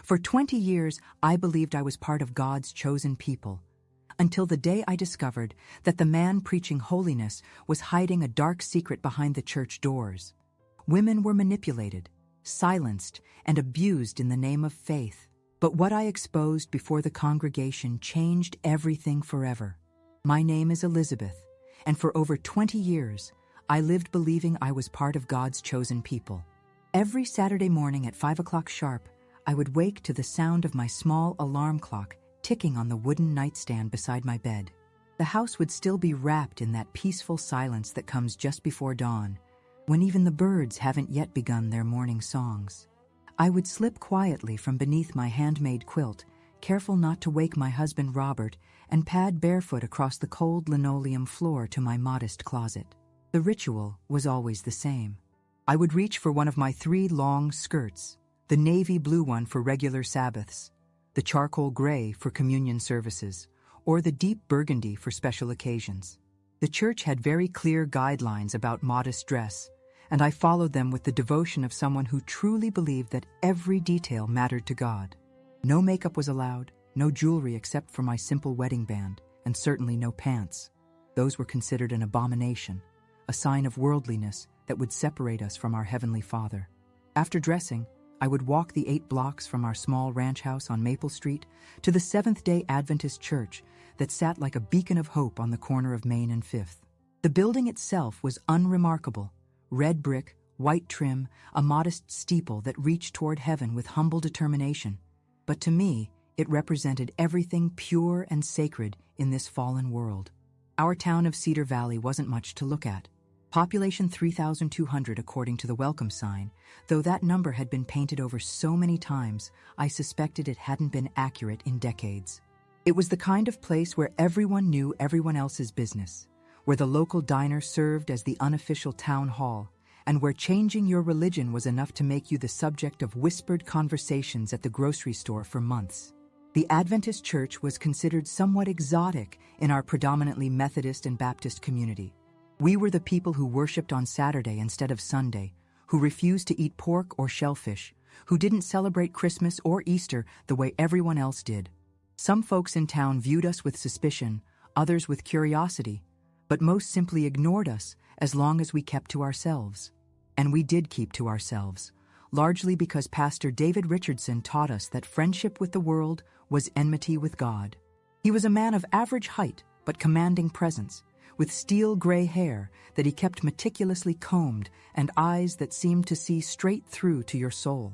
For 20 years, I believed I was part of God's chosen people, until the day I discovered that the man preaching holiness was hiding a dark secret behind the church doors. Women were manipulated, silenced, and abused in the name of faith. But what I exposed before the congregation changed everything forever. My name is Elizabeth, and for over 20 years, I lived believing I was part of God's chosen people. Every Saturday morning at 5 o'clock sharp, I would wake to the sound of my small alarm clock ticking on the wooden nightstand beside my bed. The house would still be wrapped in that peaceful silence that comes just before dawn, when even the birds haven't yet begun their morning songs. I would slip quietly from beneath my handmade quilt, careful not to wake my husband Robert, and pad barefoot across the cold linoleum floor to my modest closet. The ritual was always the same. I would reach for one of my 3 long skirts, the navy blue one for regular Sabbaths, the charcoal gray for communion services, or the deep burgundy for special occasions. The church had very clear guidelines about modest dress, and I followed them with the devotion of someone who truly believed that every detail mattered to God. No makeup was allowed, no jewelry except for my simple wedding band, and certainly no pants. Those were considered an abomination, a sign of worldliness that would separate us from our Heavenly Father. After dressing, I would walk the 8 blocks from our small ranch house on Maple Street to the Seventh-day Adventist church that sat like a beacon of hope on the corner of Main and Fifth. The building itself was unremarkable. Red brick, white trim, a modest steeple that reached toward heaven with humble determination. But to me, it represented everything pure and sacred in this fallen world. Our town of Cedar Valley wasn't much to look at. Population 3,200 according to the welcome sign, though that number had been painted over so many times, I suspected it hadn't been accurate in decades. It was the kind of place where everyone knew everyone else's business, where the local diner served as the unofficial town hall, and where changing your religion was enough to make you the subject of whispered conversations at the grocery store for months. The Adventist church was considered somewhat exotic in our predominantly Methodist and Baptist community. We were the people who worshipped on Saturday instead of Sunday, who refused to eat pork or shellfish, who didn't celebrate Christmas or Easter the way everyone else did. Some folks in town viewed us with suspicion, others with curiosity, but most simply ignored us as long as we kept to ourselves. And we did keep to ourselves, largely because Pastor David Richardson taught us that friendship with the world was enmity with God. He was a man of average height but commanding presence, with steel gray hair that he kept meticulously combed and eyes that seemed to see straight through to your soul.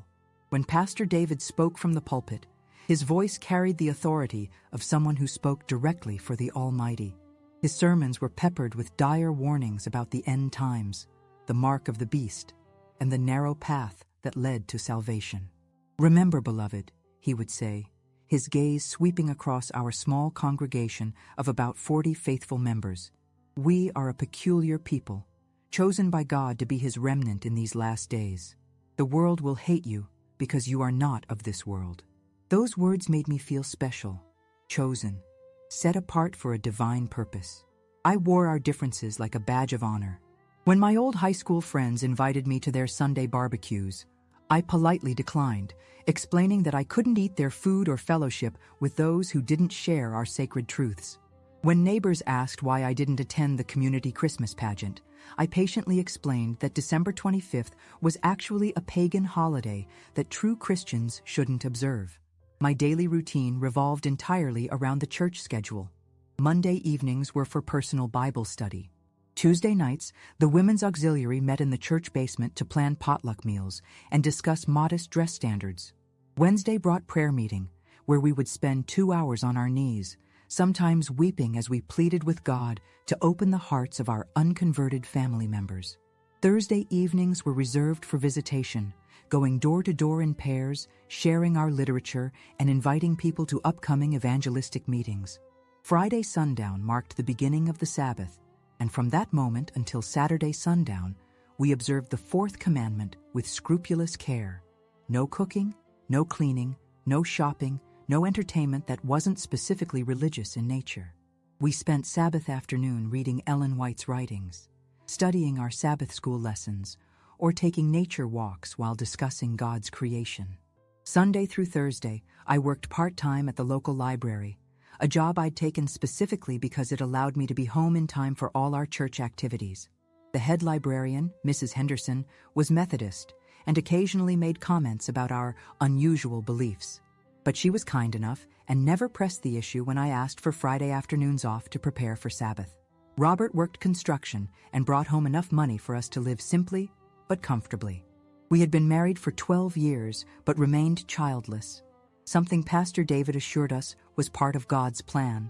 When Pastor David spoke from the pulpit, his voice carried the authority of someone who spoke directly for the Almighty. His sermons were peppered with dire warnings about the end times, the mark of the beast, and the narrow path that led to salvation. "Remember, beloved," he would say, his gaze sweeping across our small congregation of about 40 faithful members. "We are a peculiar people, chosen by God to be His remnant in these last days. The world will hate you because you are not of this world." Those words made me feel special, chosen, set apart for a divine purpose. I wore our differences like a badge of honor. When my old high school friends invited me to their Sunday barbecues, I politely declined, explaining that I couldn't eat their food or fellowship with those who didn't share our sacred truths. When neighbors asked why I didn't attend the community Christmas pageant, I patiently explained that December 25th was actually a pagan holiday that true Christians shouldn't observe. My daily routine revolved entirely around the church schedule. Monday evenings were for personal Bible study. Tuesday nights, the women's auxiliary met in the church basement to plan potluck meals and discuss modest dress standards. Wednesday brought prayer meeting, where we would spend 2 hours on our knees, sometimes weeping as we pleaded with God to open the hearts of our unconverted family members. Thursday evenings were reserved for visitation, going door to door in pairs, sharing our literature, and inviting people to upcoming evangelistic meetings. Friday sundown marked the beginning of the Sabbath, and from that moment until Saturday sundown, we observed the 4th commandment with scrupulous care. No cooking, no cleaning, no shopping, no entertainment that wasn't specifically religious in nature. We spent Sabbath afternoon reading Ellen White's writings, studying our Sabbath school lessons, or taking nature walks while discussing God's creation. Sunday through Thursday, I worked part-time at the local library, a job I'd taken specifically because it allowed me to be home in time for all our church activities. The head librarian, Mrs. Henderson, was Methodist and occasionally made comments about our unusual beliefs. But she was kind enough and never pressed the issue when I asked for Friday afternoons off to prepare for Sabbath. Robert worked construction and brought home enough money for us to live simply but comfortably. We had been married for 12 years but remained childless, something Pastor David assured us was part of God's plan,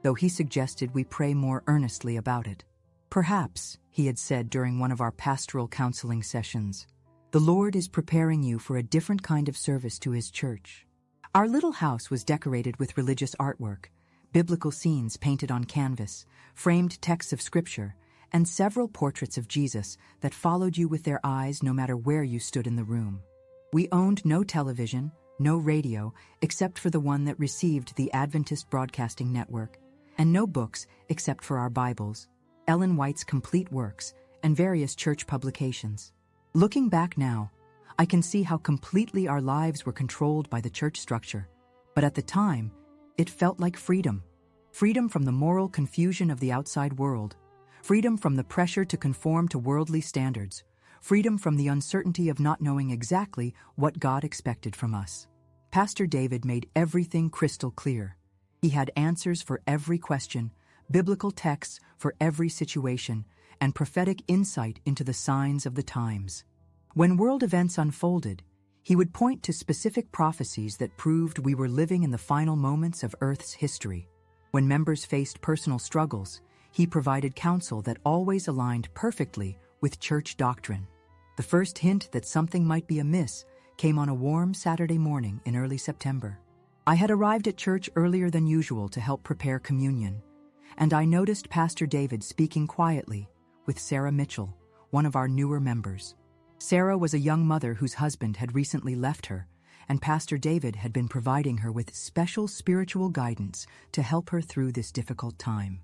though he suggested we pray more earnestly about it. Perhaps, he had said during one of our pastoral counseling sessions, the Lord is preparing you for a different kind of service to his church. Our little house was decorated with religious artwork, biblical scenes painted on canvas, framed texts of Scripture, and several portraits of Jesus that followed you with their eyes no matter where you stood in the room. We owned no television, no radio, except for the one that received the Adventist Broadcasting Network, and no books except for our Bibles, Ellen White's complete works, and various church publications. Looking back now, I can see how completely our lives were controlled by the church structure, but at the time, it felt like freedom. Freedom from the moral confusion of the outside world, freedom from the pressure to conform to worldly standards, freedom from the uncertainty of not knowing exactly what God expected from us. Pastor David made everything crystal clear. He had answers for every question, biblical texts for every situation, and prophetic insight into the signs of the times. When world events unfolded, he would point to specific prophecies that proved we were living in the final moments of Earth's history. When members faced personal struggles, he provided counsel that always aligned perfectly with church doctrine. The first hint that something might be amiss came on a warm Saturday morning in early September. I had arrived at church earlier than usual to help prepare communion, and I noticed Pastor David speaking quietly with Sarah Mitchell, one of our newer members. Sarah was a young mother whose husband had recently left her, and Pastor David had been providing her with special spiritual guidance to help her through this difficult time.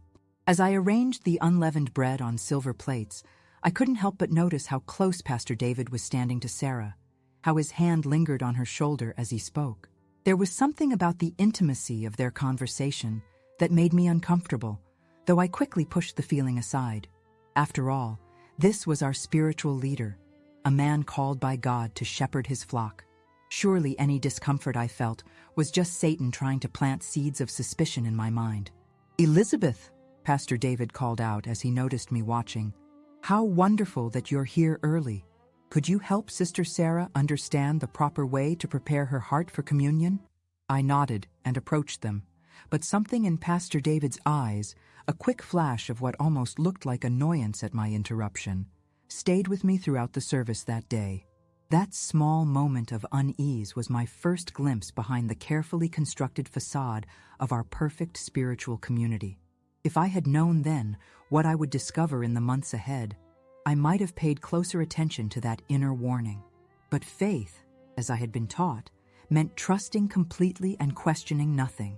As I arranged the unleavened bread on silver plates, I couldn't help but notice how close Pastor David was standing to Sarah, how his hand lingered on her shoulder as he spoke. There was something about the intimacy of their conversation that made me uncomfortable, though I quickly pushed the feeling aside. After all, this was our spiritual leader, a man called by God to shepherd his flock. Surely any discomfort I felt was just Satan trying to plant seeds of suspicion in my mind. "Elizabeth," Pastor David called out as he noticed me watching, "how wonderful that you're here early. Could you help Sister Sarah understand the proper way to prepare her heart for communion?" I nodded and approached them, but something in Pastor David's eyes, a quick flash of what almost looked like annoyance at my interruption, stayed with me throughout the service that day. That small moment of unease was my first glimpse behind the carefully constructed facade of our perfect spiritual community. If I had known then what I would discover in the months ahead, I might have paid closer attention to that inner warning. But faith, as I had been taught, meant trusting completely and questioning nothing.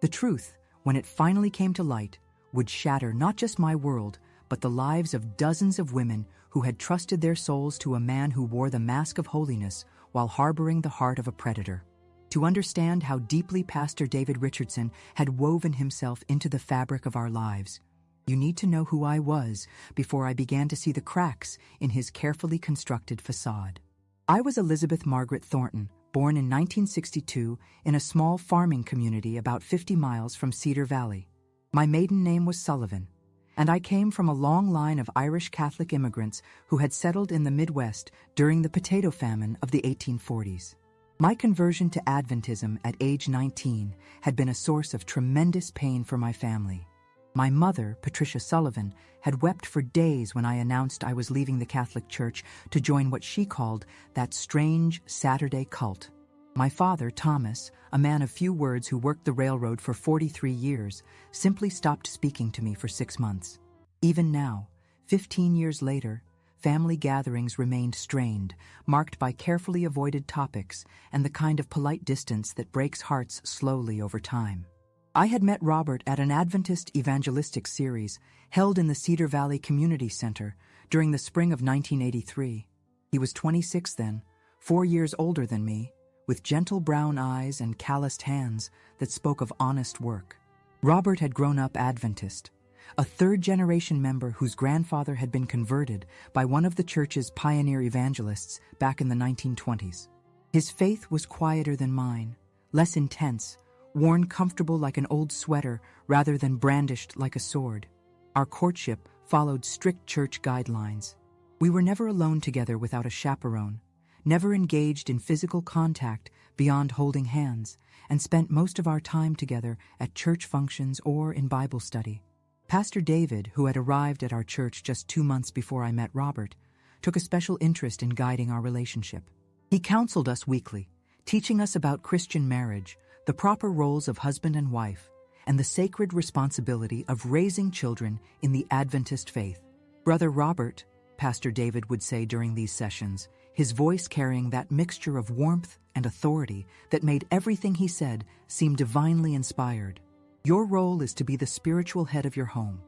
The truth, when it finally came to light, would shatter not just my world, but the lives of dozens of women who had trusted their souls to a man who wore the mask of holiness while harboring the heart of a predator. To understand how deeply Pastor David Richardson had woven himself into the fabric of our lives, you need to know who I was before I began to see the cracks in his carefully constructed facade. I was Elizabeth Margaret Thornton, born in 1962 in a small farming community about 50 miles from Cedar Valley. My maiden name was Sullivan, and I came from a long line of Irish Catholic immigrants who had settled in the Midwest during the potato famine of the 1840s. My conversion to Adventism at age 19 had been a source of tremendous pain for my family. My mother, Patricia Sullivan, had wept for days when I announced I was leaving the Catholic Church to join what she called that strange Saturday cult. My father, Thomas, a man of few words who worked the railroad for 43 years, simply stopped speaking to me for 6 months. Even now, 15 years later, family gatherings remained strained, marked by carefully avoided topics and the kind of polite distance that breaks hearts slowly over time. I had met Robert at an Adventist evangelistic series held in the Cedar Valley Community Center during the spring of 1983. He was 26 then, 4 years older than me, with gentle brown eyes and calloused hands that spoke of honest work. Robert had grown up Adventist, a third-generation member whose grandfather had been converted by one of the church's pioneer evangelists back in the 1920s. His faith was quieter than mine, less intense, worn comfortable like an old sweater rather than brandished like a sword. Our courtship followed strict church guidelines. We were never alone together without a chaperone, never engaged in physical contact beyond holding hands, and spent most of our time together at church functions or in Bible study. Pastor David, who had arrived at our church just 2 months before I met Robert, took a special interest in guiding our relationship. He counseled us weekly, teaching us about Christian marriage, the proper roles of husband and wife, and the sacred responsibility of raising children in the Adventist faith. "Brother Robert," Pastor David would say during these sessions, his voice carrying that mixture of warmth and authority that made everything he said seem divinely inspired. "Your role is to be the spiritual head of your home.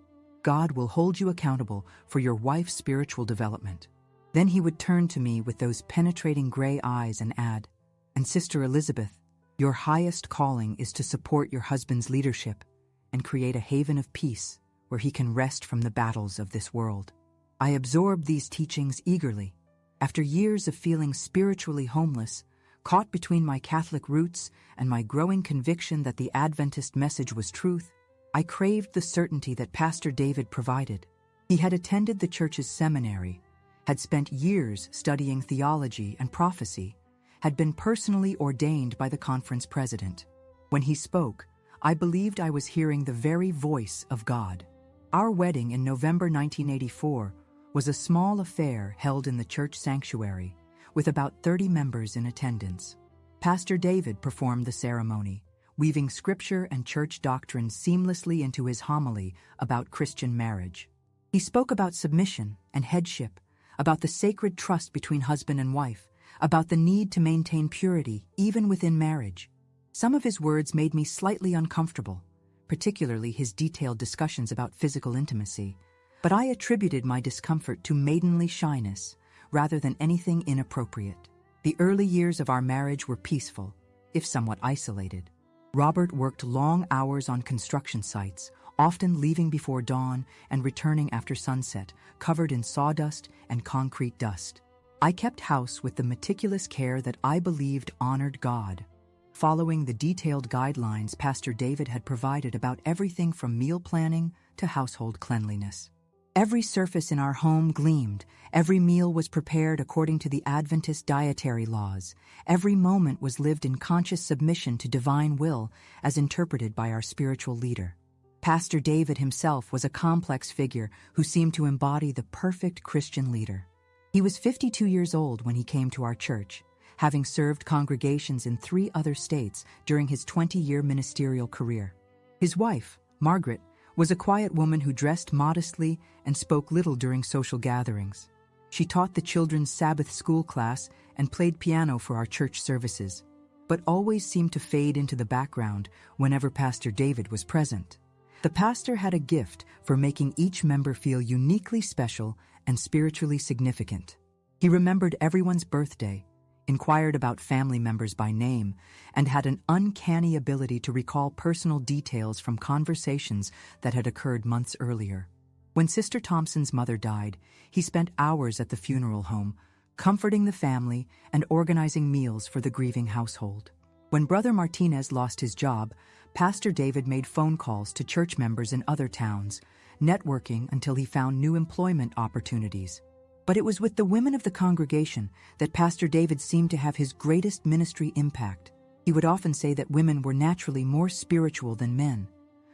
God will hold you accountable for your wife's spiritual development." Then he would turn to me with those penetrating gray eyes and add, "And Sister Elizabeth, your highest calling is to support your husband's leadership and create a haven of peace where he can rest from the battles of this world." I absorbed these teachings eagerly. After years of feeling spiritually homeless, caught between my Catholic roots and my growing conviction that the Adventist message was truth, I craved the certainty that Pastor David provided. He had attended the church's seminary, had spent years studying theology and prophecy, had been personally ordained by the conference president. When he spoke, I believed I was hearing the very voice of God. Our wedding in November 1984 was a small affair held in the church sanctuary, with about 30 members in attendance. Pastor David performed the ceremony, weaving scripture and church doctrine seamlessly into his homily about Christian marriage. He spoke about submission and headship, about the sacred trust between husband and wife, about the need to maintain purity even within marriage. Some of his words made me slightly uncomfortable, particularly his detailed discussions about physical intimacy, but I attributed my discomfort to maidenly shyness rather than anything inappropriate. The early years of our marriage were peaceful, if somewhat isolated. Robert worked long hours on construction sites, often leaving before dawn and returning after sunset, covered in sawdust and concrete dust. I kept house with the meticulous care that I believed honored God, following the detailed guidelines Pastor David had provided about everything from meal planning to household cleanliness. Every surface in our home gleamed, every meal was prepared according to the Adventist dietary laws, every moment was lived in conscious submission to divine will as interpreted by our spiritual leader. Pastor David himself was a complex figure who seemed to embody the perfect Christian leader. He was 52 years old when he came to our church, having served congregations in 3 other states during his 20-year ministerial career. His wife, Margaret, was a quiet woman who dressed modestly and spoke little during social gatherings. She taught the children's Sabbath school class and played piano for our church services, but always seemed to fade into the background whenever Pastor David was present. The pastor had a gift for making each member feel uniquely special and spiritually significant. He remembered everyone's birthday, inquired about family members by name, and had an uncanny ability to recall personal details from conversations that had occurred months earlier. When Sister Thompson's mother died, he spent hours at the funeral home, comforting the family and organizing meals for the grieving household. When Brother Martinez lost his job, Pastor David made phone calls to church members in other towns, networking until he found new employment opportunities. But it was with the women of the congregation that Pastor David seemed to have his greatest ministry impact. He would often say that women were naturally more spiritual than men,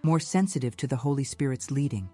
more sensitive to the Holy Spirit's leading,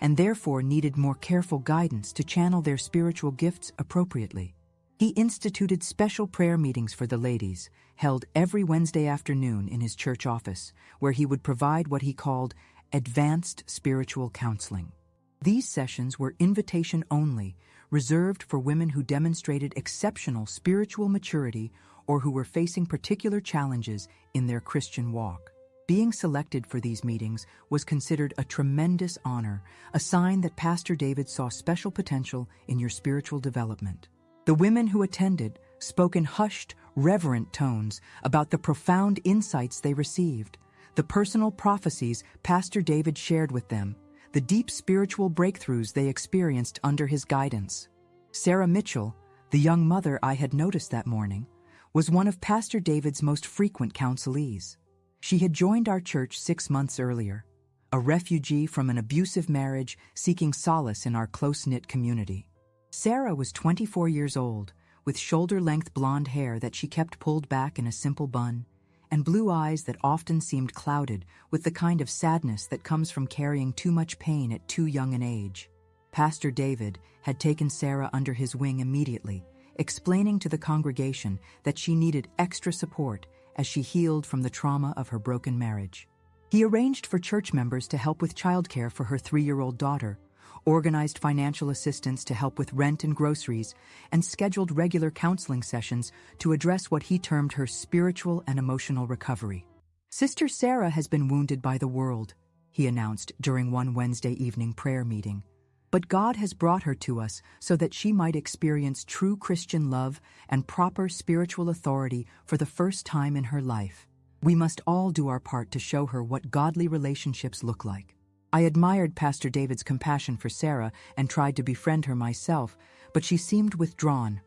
and therefore needed more careful guidance to channel their spiritual gifts appropriately. He instituted special prayer meetings for the ladies, held every Wednesday afternoon in his church office, where he would provide what he called advanced spiritual counseling. These sessions were invitation only, reserved for women who demonstrated exceptional spiritual maturity or who were facing particular challenges in their Christian walk. Being selected for these meetings was considered a tremendous honor, a sign that Pastor David saw special potential in your spiritual development. The women who attended spoke in hushed, reverent tones about the profound insights they received, the personal prophecies Pastor David shared with them, the deep spiritual breakthroughs they experienced under his guidance. Sarah Mitchell, the young mother I had noticed that morning, was one of Pastor David's most frequent counselees. She had joined our church 6 months earlier, a refugee from an abusive marriage seeking solace in our close-knit community. Sarah was 24 years old, with shoulder-length blonde hair that she kept pulled back in a simple bun, and blue eyes that often seemed clouded with the kind of sadness that comes from carrying too much pain at too young an age. Pastor David had taken Sarah under his wing immediately, explaining to the congregation that she needed extra support as she healed from the trauma of her broken marriage. He arranged for church members to help with childcare for her 3-year-old daughter, organized financial assistance to help with rent and groceries, and scheduled regular counseling sessions to address what he termed her spiritual and emotional recovery. "Sister Sarah has been wounded by the world," he announced during one Wednesday evening prayer meeting. "But God has brought her to us so that she might experience true Christian love and proper spiritual authority for the first time in her life. We must all do our part to show her what godly relationships look like." I admired Pastor David's compassion for Sarah and tried to befriend her myself, but she seemed withdrawn,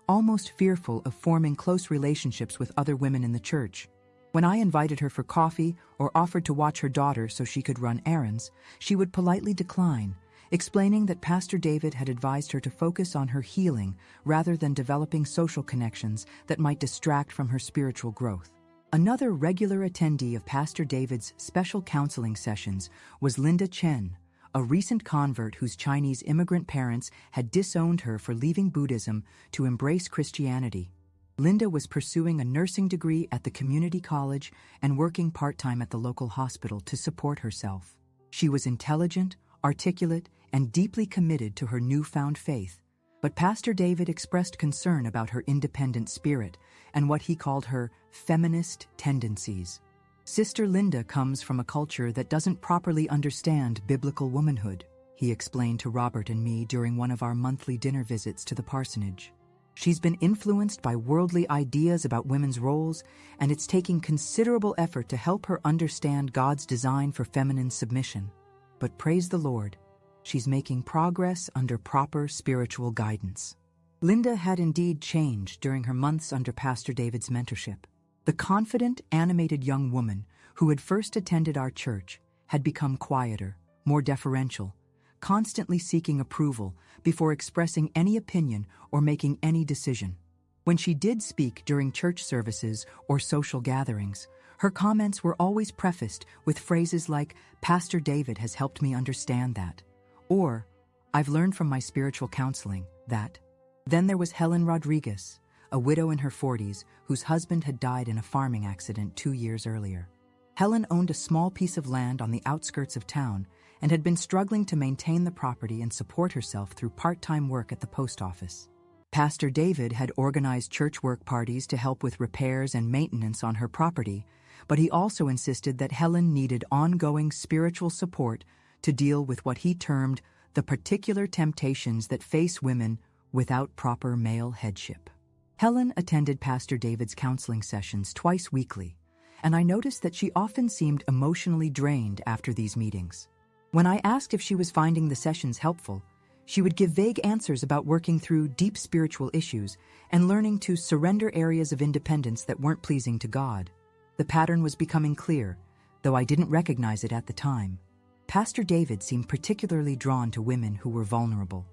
almost fearful of forming close relationships with other women in the church. When I invited her for coffee or offered to watch her daughter so she could run errands, she would politely decline, explaining that Pastor David had advised her to focus on her healing rather than developing social connections that might distract from her spiritual growth. Another regular attendee of Pastor David's special counseling sessions was Linda Chen, a recent convert whose Chinese immigrant parents had disowned her for leaving Buddhism to embrace Christianity. Linda was pursuing a nursing degree at the community college and working part-time at the local hospital to support herself. She was intelligent, articulate, and deeply committed to her newfound faith, but Pastor David expressed concern about her independent spirit and what he called her feminist tendencies. "Sister Linda comes from a culture that doesn't properly understand biblical womanhood," he explained to Robert and me during one of our monthly dinner visits to the parsonage. "She's been influenced by worldly ideas about women's roles, and it's taking considerable effort to help her understand God's design for feminine submission. But praise the Lord, she's making progress under proper spiritual guidance." Linda had indeed changed during her months under Pastor David's mentorship. The confident, animated young woman who had first attended our church had become quieter, more deferential, constantly seeking approval before expressing any opinion or making any decision. When she did speak during church services or social gatherings, her comments were always prefaced with phrases like, "Pastor David has helped me understand that," or, "I've learned from my spiritual counseling that." Then there was Helen Rodriguez, a widow in her 40s whose husband had died in a farming accident 2 years earlier. Helen owned a small piece of land on the outskirts of town and had been struggling to maintain the property and support herself through part-time work at the post office. Pastor David had organized church work parties to help with repairs and maintenance on her property, but he also insisted that Helen needed ongoing spiritual support to deal with what he termed the particular temptations that face women without proper male headship. Helen attended Pastor David's counseling sessions twice weekly, and I noticed that she often seemed emotionally drained after these meetings. When I asked if she was finding the sessions helpful, she would give vague answers about working through deep spiritual issues and learning to surrender areas of independence that weren't pleasing to God. The pattern was becoming clear, though I didn't recognize it at the time. Pastor David seemed particularly drawn to women who were vulnerable,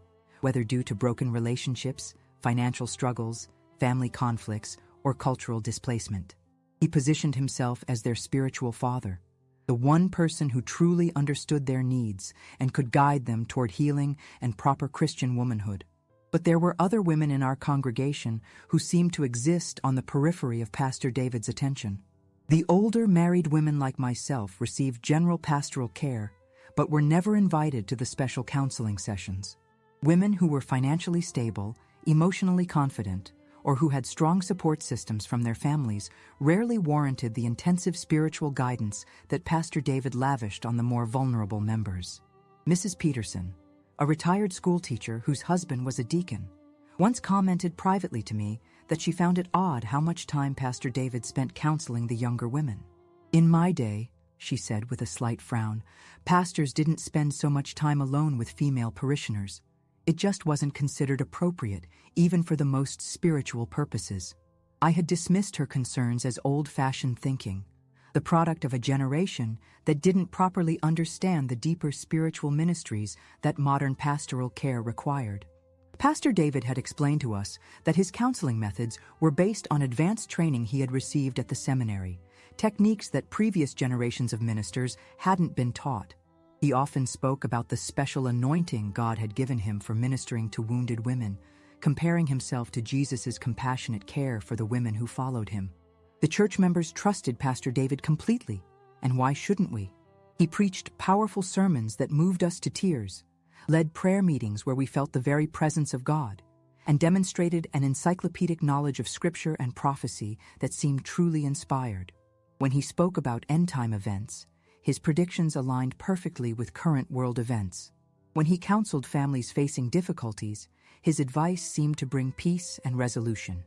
whether due to broken relationships, financial struggles, family conflicts, or cultural displacement. He positioned himself as their spiritual father, the one person who truly understood their needs and could guide them toward healing and proper Christian womanhood. But there were other women in our congregation who seemed to exist on the periphery of Pastor David's attention. The older married women like myself received general pastoral care, but were never invited to the special counseling sessions. Women who were financially stable, emotionally confident, or who had strong support systems from their families rarely warranted the intensive spiritual guidance that Pastor David lavished on the more vulnerable members. Mrs. Peterson, a retired school teacher whose husband was a deacon, once commented privately to me that she found it odd how much time Pastor David spent counseling the younger women. "In my day," she said with a slight frown, "pastors didn't spend so much time alone with female parishioners. It just wasn't considered appropriate, even for the most spiritual purposes." I had dismissed her concerns as old-fashioned thinking, the product of a generation that didn't properly understand the deeper spiritual ministries that modern pastoral care required. Pastor David had explained to us that his counseling methods were based on advanced training he had received at the seminary, techniques that previous generations of ministers hadn't been taught. He often spoke about the special anointing God had given him for ministering to wounded women, comparing himself to Jesus' compassionate care for the women who followed him. The church members trusted Pastor David completely, and why shouldn't we? He preached powerful sermons that moved us to tears, led prayer meetings where we felt the very presence of God, and demonstrated an encyclopedic knowledge of Scripture and prophecy that seemed truly inspired. When he spoke about end-time events, his predictions aligned perfectly with current world events. When he counseled families facing difficulties, his advice seemed to bring peace and resolution.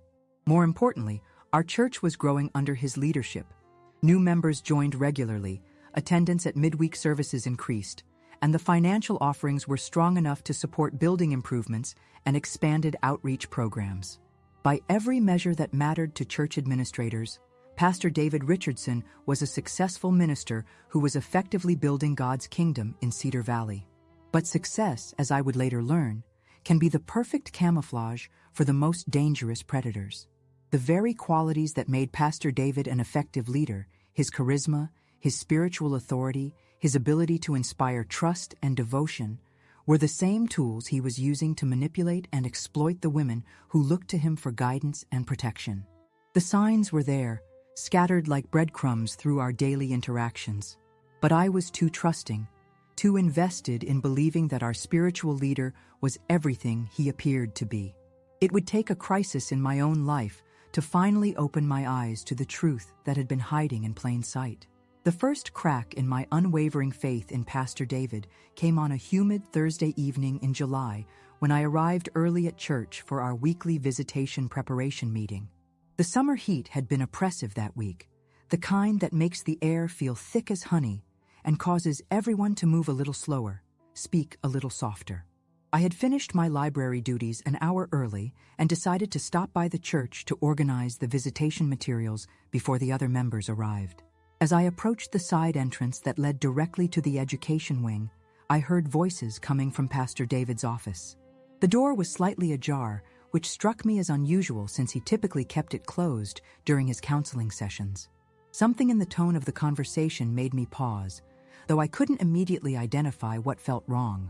More importantly, our church was growing under his leadership. New members joined regularly, attendance at midweek services increased, and the financial offerings were strong enough to support building improvements and expanded outreach programs. By every measure that mattered to church administrators, Pastor David Richardson was a successful minister who was effectively building God's kingdom in Cedar Valley. But success, as I would later learn, can be the perfect camouflage for the most dangerous predators. The very qualities that made Pastor David an effective leader, his charisma, his spiritual authority, his ability to inspire trust and devotion, were the same tools he was using to manipulate and exploit the women who looked to him for guidance and protection. The signs were there, scattered like breadcrumbs through our daily interactions. But I was too trusting, too invested in believing that our spiritual leader was everything he appeared to be. It would take a crisis in my own life to finally open my eyes to the truth that had been hiding in plain sight. The first crack in my unwavering faith in Pastor David came on a humid Thursday evening in July when I arrived early at church for our weekly visitation preparation meeting. The summer heat had been oppressive that week, the kind that makes the air feel thick as honey and causes everyone to move a little slower, speak a little softer. I had finished my library duties an hour early and decided to stop by the church to organize the visitation materials before the other members arrived. As I approached the side entrance that led directly to the education wing, I heard voices coming from Pastor David's office. The door was slightly ajar, which struck me as unusual since he typically kept it closed during his counseling sessions. Something in the tone of the conversation made me pause, though I couldn't immediately identify what felt wrong.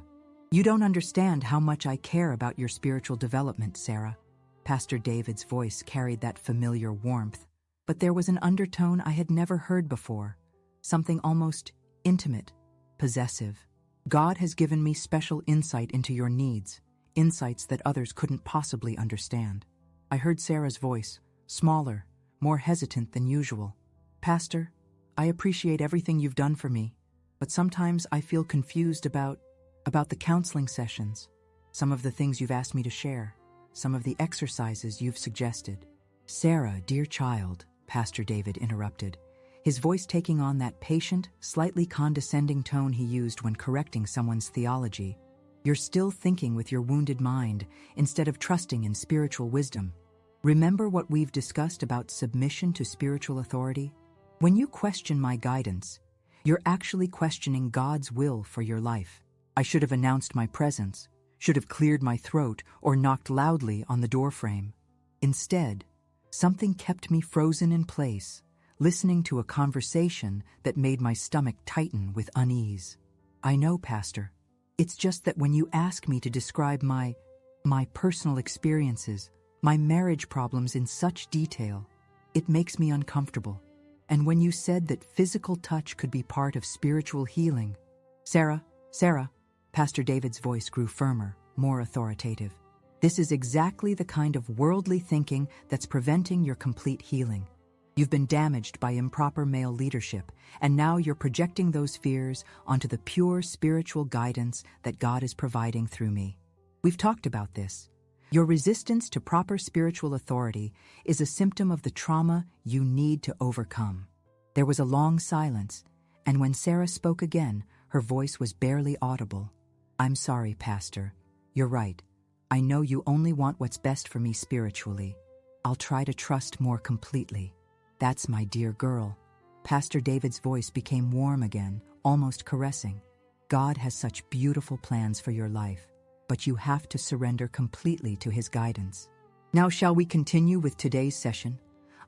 "You don't understand how much I care about your spiritual development, Sarah." Pastor David's voice carried that familiar warmth, but there was an undertone I had never heard before, something almost intimate, possessive. "God has given me special insight into your needs, insights that others couldn't possibly understand." I heard Sarah's voice, smaller, more hesitant than usual. "Pastor, I appreciate everything you've done for me, but sometimes I feel confused about the counseling sessions, some of the things you've asked me to share, some of the exercises you've suggested." "Sarah, dear child," Pastor David interrupted, his voice taking on that patient, slightly condescending tone he used when correcting someone's theology. "You're still thinking with your wounded mind instead of trusting in spiritual wisdom. Remember what we've discussed about submission to spiritual authority? When you question my guidance, you're actually questioning God's will for your life. I should have announced my presence, should have cleared my throat, or knocked loudly on the doorframe. Instead, something kept me frozen in place, listening to a conversation that made my stomach tighten with unease. I know, Pastor. It's just that when you ask me to describe my personal experiences, my marriage problems in such detail, it makes me uncomfortable. And when you said that physical touch could be part of spiritual healing..." Sarah, Pastor David's voice grew firmer, more authoritative. "This is exactly the kind of worldly thinking that's preventing your complete healing. You've been damaged by improper male leadership, and now you're projecting those fears onto the pure spiritual guidance that God is providing through me. We've talked about this. Your resistance to proper spiritual authority is a symptom of the trauma you need to overcome. There was a long silence, and when Sarah spoke again, her voice was barely audible. I'm sorry, Pastor. You're right. I know you only want what's best for me spiritually. I'll try to trust more completely. That's my dear girl. Pastor David's voice became warm again, almost caressing. God has such beautiful plans for your life, but you have to surrender completely to His guidance. Now, shall we continue with today's session?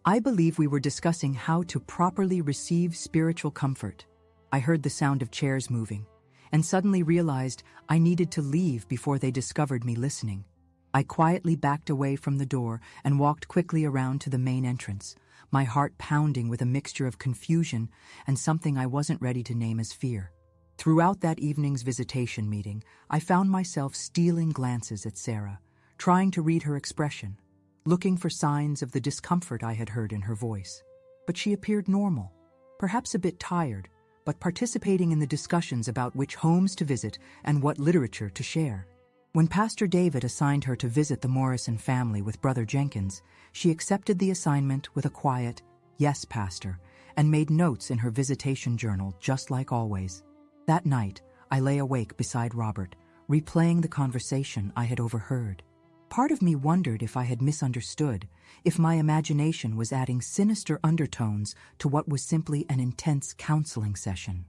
I believe we were discussing how to properly receive spiritual comfort. I heard the sound of chairs moving, and suddenly realized I needed to leave before they discovered me listening. I quietly backed away from the door and walked quickly around to the main entrance, my heart pounding with a mixture of confusion and something I wasn't ready to name as fear. Throughout that evening's visitation meeting, I found myself stealing glances at Sarah, trying to read her expression, looking for signs of the discomfort I had heard in her voice. But she appeared normal, perhaps a bit tired, but participating in the discussions about which homes to visit and what literature to share. When Pastor David assigned her to visit the Morrison family with Brother Jenkins, she accepted the assignment with a quiet, "Yes, Pastor," and made notes in her visitation journal just like always. That night, I lay awake beside Robert, replaying the conversation I had overheard. Part of me wondered if I had misunderstood, if my imagination was adding sinister undertones to what was simply an intense counseling session.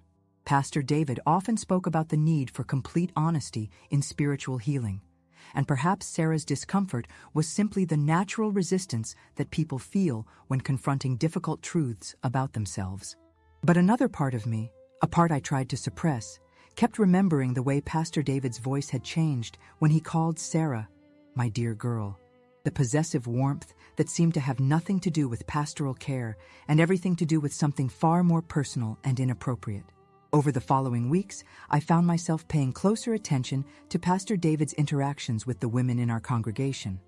Pastor David often spoke about the need for complete honesty in spiritual healing, and perhaps Sarah's discomfort was simply the natural resistance that people feel when confronting difficult truths about themselves. But another part of me, a part I tried to suppress, kept remembering the way Pastor David's voice had changed when he called Sarah my dear girl. The possessive warmth that seemed to have nothing to do with pastoral care and everything to do with something far more personal and inappropriate. Over the following weeks, I found myself paying closer attention to Pastor David's interactions with the women in our congregation.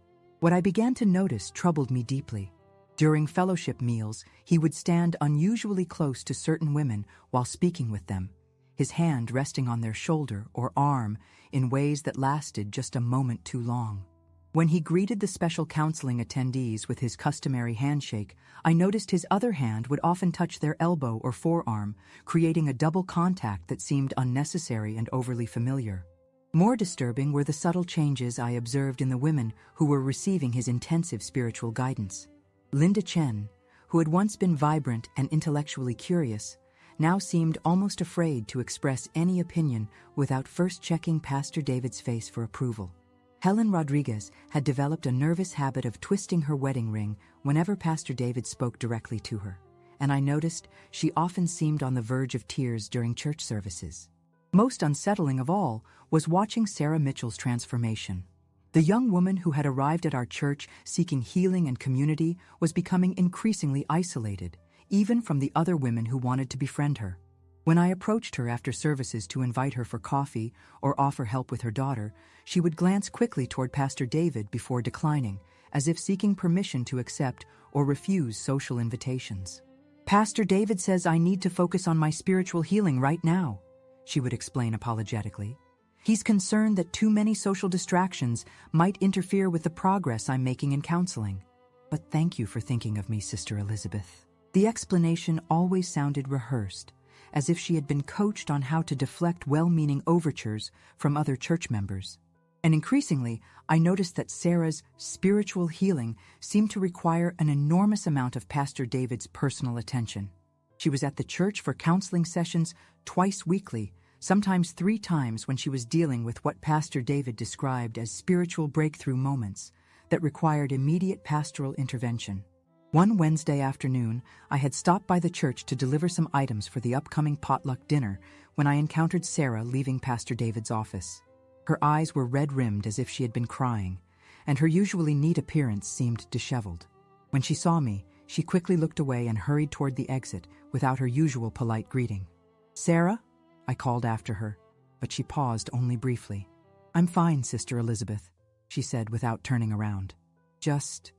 What I began to notice troubled me deeply. During fellowship meals, he would stand unusually close to certain women while speaking with them, his hand resting on their shoulder or arm in ways that lasted just a moment too long. When he greeted the special counseling attendees with his customary handshake, I noticed his other hand would often touch their elbow or forearm, creating a double contact that seemed unnecessary and overly familiar. More disturbing were the subtle changes I observed in the women who were receiving his intensive spiritual guidance. Linda Chen, who had once been vibrant and intellectually curious, now seemed almost afraid to express any opinion without first checking Pastor David's face for approval. Helen Rodriguez had developed a nervous habit of twisting her wedding ring whenever Pastor David spoke directly to her, and I noticed she often seemed on the verge of tears during church services. Most unsettling of all was watching Sarah Mitchell's transformation. The young woman who had arrived at our church seeking healing and community was becoming increasingly isolated, even from the other women who wanted to befriend her. When I approached her after services to invite her for coffee or offer help with her daughter, she would glance quickly toward Pastor David before declining, as if seeking permission to accept or refuse social invitations. "Pastor David says I need to focus on my spiritual healing right now," she would explain apologetically. "He's concerned that too many social distractions might interfere with the progress I'm making in counseling. But thank you for thinking of me, Sister Elizabeth." The explanation always sounded rehearsed, as if she had been coached on how to deflect well-meaning overtures from other church members. And increasingly, I noticed that Sarah's spiritual healing seemed to require an enormous amount of Pastor David's personal attention. She was at the church for counseling sessions twice weekly, sometimes 3 times when she was dealing with what Pastor David described as spiritual breakthrough moments that required immediate pastoral intervention. One Wednesday afternoon, I had stopped by the church to deliver some items for the upcoming potluck dinner when I encountered Sarah leaving Pastor David's office. Her eyes were red-rimmed as if she had been crying, and her usually neat appearance seemed disheveled. When she saw me, she quickly looked away and hurried toward the exit without her usual polite greeting. "Sarah?" I called after her, but she paused only briefly. "I'm fine, Sister Elizabeth," she said without turning around. Just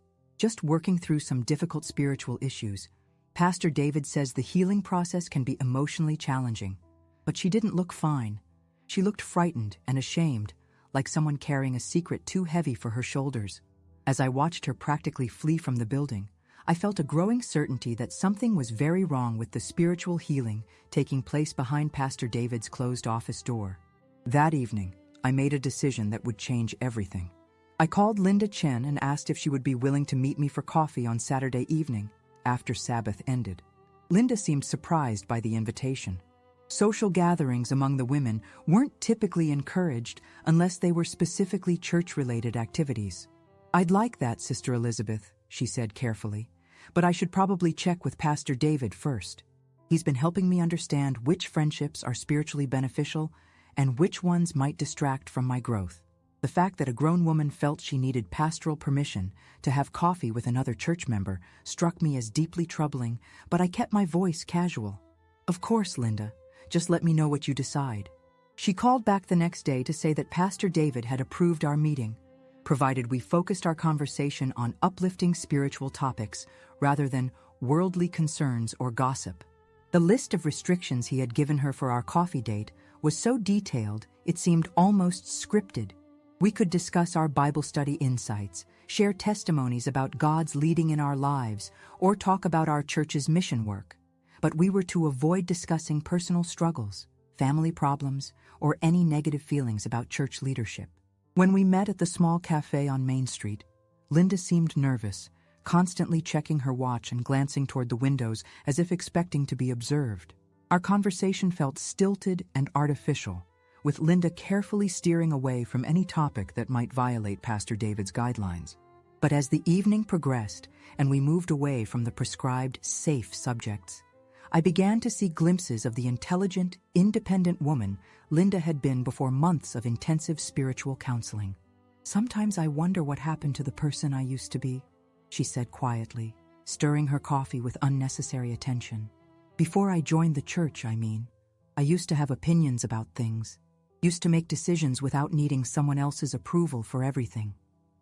working through some difficult spiritual issues. Pastor David says the healing process can be emotionally challenging." But she didn't look fine. She looked frightened and ashamed, like someone carrying a secret too heavy for her shoulders. As I watched her practically flee from the building, I felt a growing certainty that something was very wrong with the spiritual healing taking place behind Pastor David's closed office door. That evening, I made a decision that would change everything. I called Linda Chen and asked if she would be willing to meet me for coffee on Saturday evening, after Sabbath ended. Linda seemed surprised by the invitation. Social gatherings among the women weren't typically encouraged unless they were specifically church-related activities. "I'd like that, Sister Elizabeth," she said carefully, "but I should probably check with Pastor David first. He's been helping me understand which friendships are spiritually beneficial and which ones might distract from my growth." The fact that a grown woman felt she needed pastoral permission to have coffee with another church member struck me as deeply troubling, but I kept my voice casual. "Of course, Linda. Just let me know what you decide." She called back the next day to say that Pastor David had approved our meeting, provided we focused our conversation on uplifting spiritual topics rather than worldly concerns or gossip. The list of restrictions he had given her for our coffee date was so detailed it seemed almost scripted. We could discuss our Bible study insights, share testimonies about God's leading in our lives, or talk about our church's mission work. But we were to avoid discussing personal struggles, family problems, or any negative feelings about church leadership. When we met at the small cafe on Main Street, Linda seemed nervous, constantly checking her watch and glancing toward the windows as if expecting to be observed. Our conversation felt stilted and artificial, with Linda carefully steering away from any topic that might violate Pastor David's guidelines. But as the evening progressed and we moved away from the prescribed safe subjects, I began to see glimpses of the intelligent, independent woman Linda had been before months of intensive spiritual counseling. "Sometimes I wonder what happened to the person I used to be," she said quietly, stirring her coffee with unnecessary attention. "Before I joined the church, I used to have opinions about things. Used to make decisions without needing someone else's approval for everything."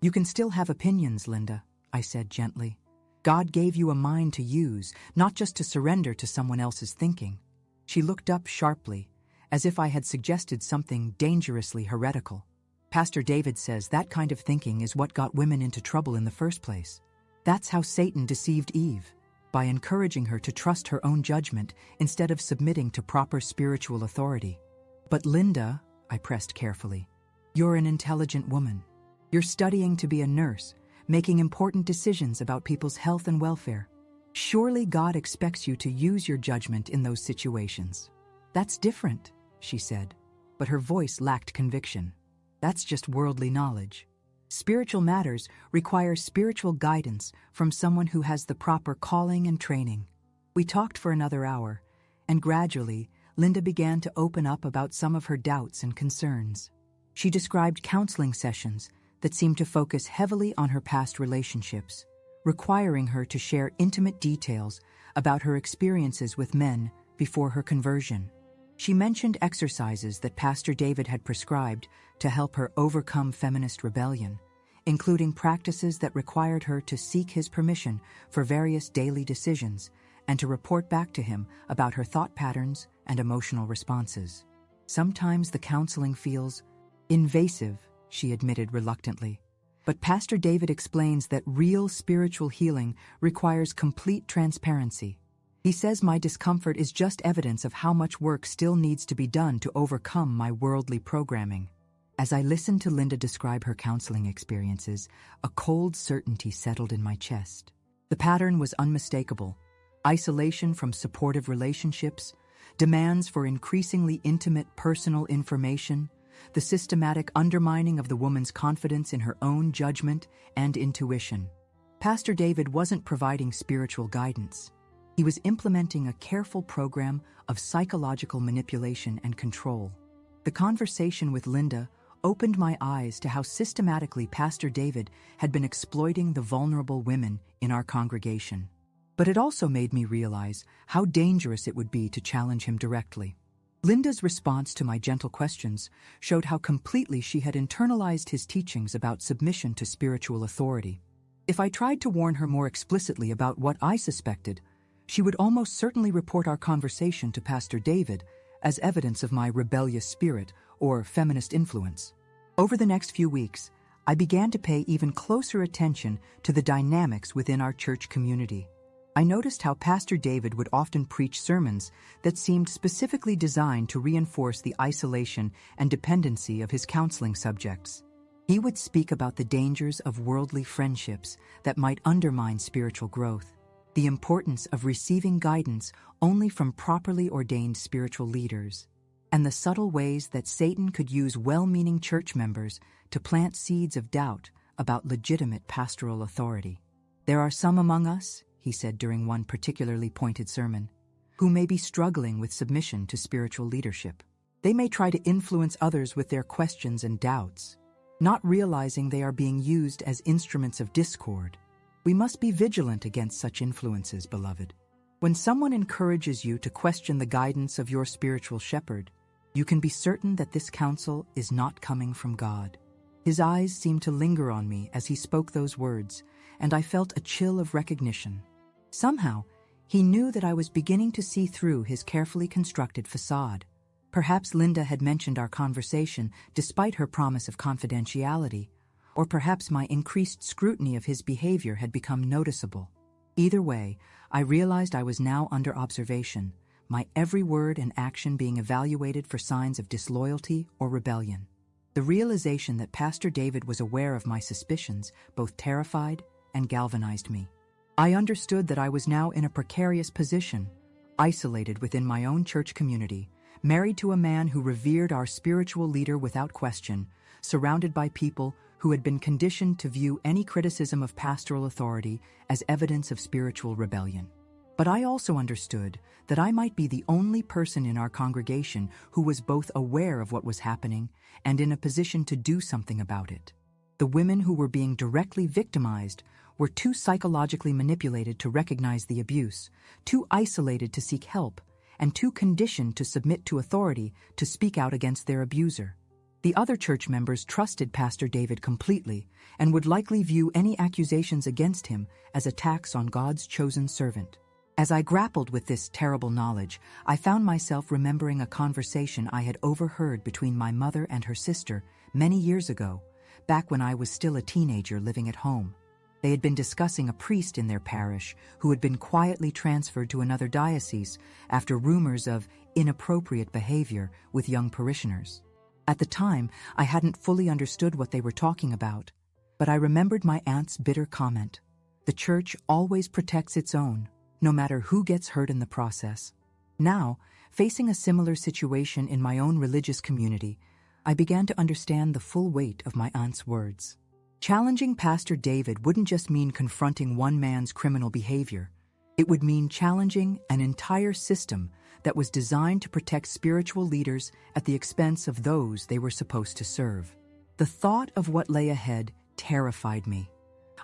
"You can still have opinions, Linda," I said gently. "God gave you a mind to use, not just to surrender to someone else's thinking." She looked up sharply, as if I had suggested something dangerously heretical. "Pastor David says that kind of thinking is what got women into trouble in the first place. That's how Satan deceived Eve, by encouraging her to trust her own judgment instead of submitting to proper spiritual authority." "But Linda," I pressed carefully, "you're an intelligent woman. You're studying to be a nurse, making important decisions about people's health and welfare. Surely God expects you to use your judgment in those situations." "That's different," she said, but her voice lacked conviction. "That's just worldly knowledge. Spiritual matters require spiritual guidance from someone who has the proper calling and training." We talked for another hour, and gradually, Linda began to open up about some of her doubts and concerns. She described counseling sessions that seemed to focus heavily on her past relationships, requiring her to share intimate details about her experiences with men before her conversion. She mentioned exercises that Pastor David had prescribed to help her overcome feminist rebellion, including practices that required her to seek his permission for various daily decisions and to report back to him about her thought patterns and emotional responses. "Sometimes the counseling feels invasive," she admitted reluctantly. "But Pastor David explains that real spiritual healing requires complete transparency. He says my discomfort is just evidence of how much work still needs to be done to overcome my worldly programming." As I listened to Linda describe her counseling experiences, a cold certainty settled in my chest. The pattern was unmistakable: isolation from supportive relationships, demands for increasingly intimate personal information, the systematic undermining of the woman's confidence in her own judgment and intuition. Pastor David wasn't providing spiritual guidance. He was implementing a careful program of psychological manipulation and control. The conversation with Linda opened my eyes to how systematically Pastor David had been exploiting the vulnerable women in our congregation. But it also made me realize how dangerous it would be to challenge him directly. Linda's response to my gentle questions showed how completely she had internalized his teachings about submission to spiritual authority. If I tried to warn her more explicitly about what I suspected, she would almost certainly report our conversation to Pastor David as evidence of my rebellious spirit or feminist influence. Over the next few weeks, I began to pay even closer attention to the dynamics within our church community. I noticed how Pastor David would often preach sermons that seemed specifically designed to reinforce the isolation and dependency of his counseling subjects. He would speak about the dangers of worldly friendships that might undermine spiritual growth, the importance of receiving guidance only from properly ordained spiritual leaders, and the subtle ways that Satan could use well-meaning church members to plant seeds of doubt about legitimate pastoral authority. There are some among us, he said during one particularly pointed sermon, who may be struggling with submission to spiritual leadership. They may try to influence others with their questions and doubts, not realizing they are being used as instruments of discord. We must be vigilant against such influences, beloved. When someone encourages you to question the guidance of your spiritual shepherd, you can be certain that this counsel is not coming from God. His eyes seemed to linger on me as he spoke those words, and I felt a chill of recognition. Somehow, he knew that I was beginning to see through his carefully constructed facade. Perhaps Linda had mentioned our conversation despite her promise of confidentiality, or perhaps my increased scrutiny of his behavior had become noticeable. Either way, I realized I was now under observation, my every word and action being evaluated for signs of disloyalty or rebellion. The realization that Pastor David was aware of my suspicions both terrified and galvanized me. I understood that I was now in a precarious position, isolated within my own church community, married to a man who revered our spiritual leader without question, surrounded by people who had been conditioned to view any criticism of pastoral authority as evidence of spiritual rebellion. But I also understood that I might be the only person in our congregation who was both aware of what was happening and in a position to do something about it. The women who were being directly victimized were too psychologically manipulated to recognize the abuse, too isolated to seek help, and too conditioned to submit to authority to speak out against their abuser. The other church members trusted Pastor David completely and would likely view any accusations against him as attacks on God's chosen servant. As I grappled with this terrible knowledge, I found myself remembering a conversation I had overheard between my mother and her sister many years ago, back when I was still a teenager living at home. They had been discussing a priest in their parish who had been quietly transferred to another diocese after rumors of inappropriate behavior with young parishioners. At the time, I hadn't fully understood what they were talking about, but I remembered my aunt's bitter comment. The church always protects its own, no matter who gets hurt in the process. Now, facing a similar situation in my own religious community, I began to understand the full weight of my aunt's words. Challenging Pastor David wouldn't just mean confronting one man's criminal behavior. It would mean challenging an entire system that was designed to protect spiritual leaders at the expense of those they were supposed to serve. The thought of what lay ahead terrified me.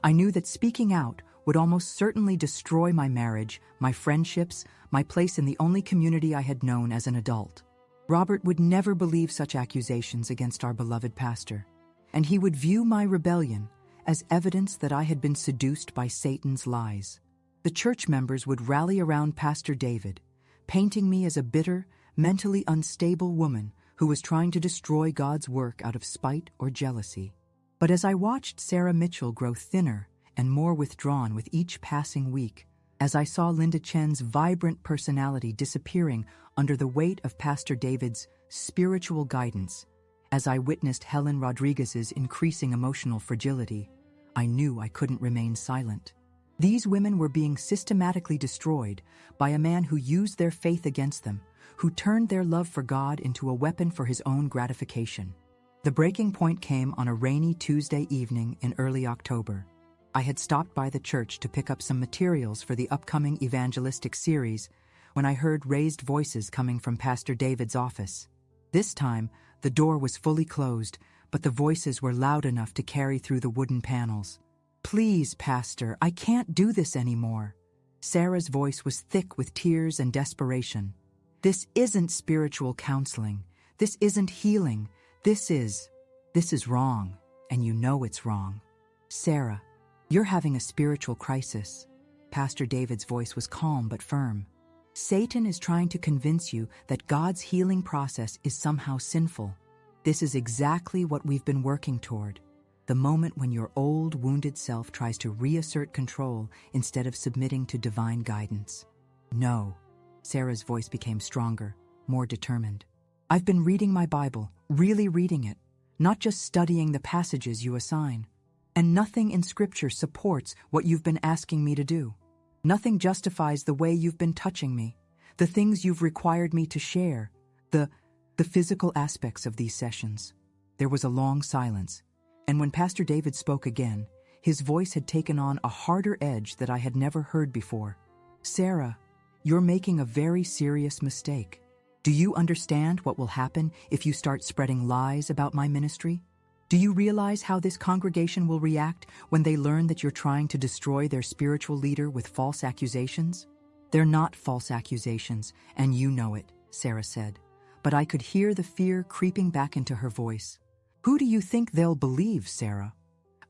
I knew that speaking out would almost certainly destroy my marriage, my friendships, my place in the only community I had known as an adult. Robert would never believe such accusations against our beloved pastor, and he would view my rebellion as evidence that I had been seduced by Satan's lies. The church members would rally around Pastor David, painting me as a bitter, mentally unstable woman who was trying to destroy God's work out of spite or jealousy. But as I watched Sarah Mitchell grow thinner and more withdrawn with each passing week, as I saw Linda Chen's vibrant personality disappearing under the weight of Pastor David's spiritual guidance, as I witnessed Helen Rodriguez's increasing emotional fragility, I knew I couldn't remain silent. These women were being systematically destroyed by a man who used their faith against them, who turned their love for God into a weapon for his own gratification. The breaking point came on a rainy Tuesday evening in early October. I had stopped by the church to pick up some materials for the upcoming evangelistic series when I heard raised voices coming from Pastor David's office. This time, the door was fully closed, but the voices were loud enough to carry through the wooden panels. "Please, Pastor, I can't do this anymore." Sarah's voice was thick with tears and desperation. "This isn't spiritual counseling. This isn't healing. This is wrong, and you know it's wrong. Sarah, you're having a spiritual crisis." Pastor David's voice was calm but firm. "Satan is trying to convince you that God's healing process is somehow sinful. This is exactly what we've been working toward. The moment when your old, wounded self tries to reassert control instead of submitting to divine guidance. No. Sarah's voice became stronger, more determined. I've been reading my Bible, really reading it, not just studying the passages you assign. And nothing in Scripture supports what you've been asking me to do. Nothing justifies the way you've been touching me, the things you've required me to share, the physical aspects of these sessions. There was a long silence, and when Pastor David spoke again, his voice had taken on a harder edge that I had never heard before. Sarah, you're making a very serious mistake. Do you understand what will happen if you start spreading lies about my ministry? Do you realize how this congregation will react when they learn that you're trying to destroy their spiritual leader with false accusations? They're not false accusations, and you know it, Sarah said. But I could hear the fear creeping back into her voice. Who do you think they'll believe, Sarah?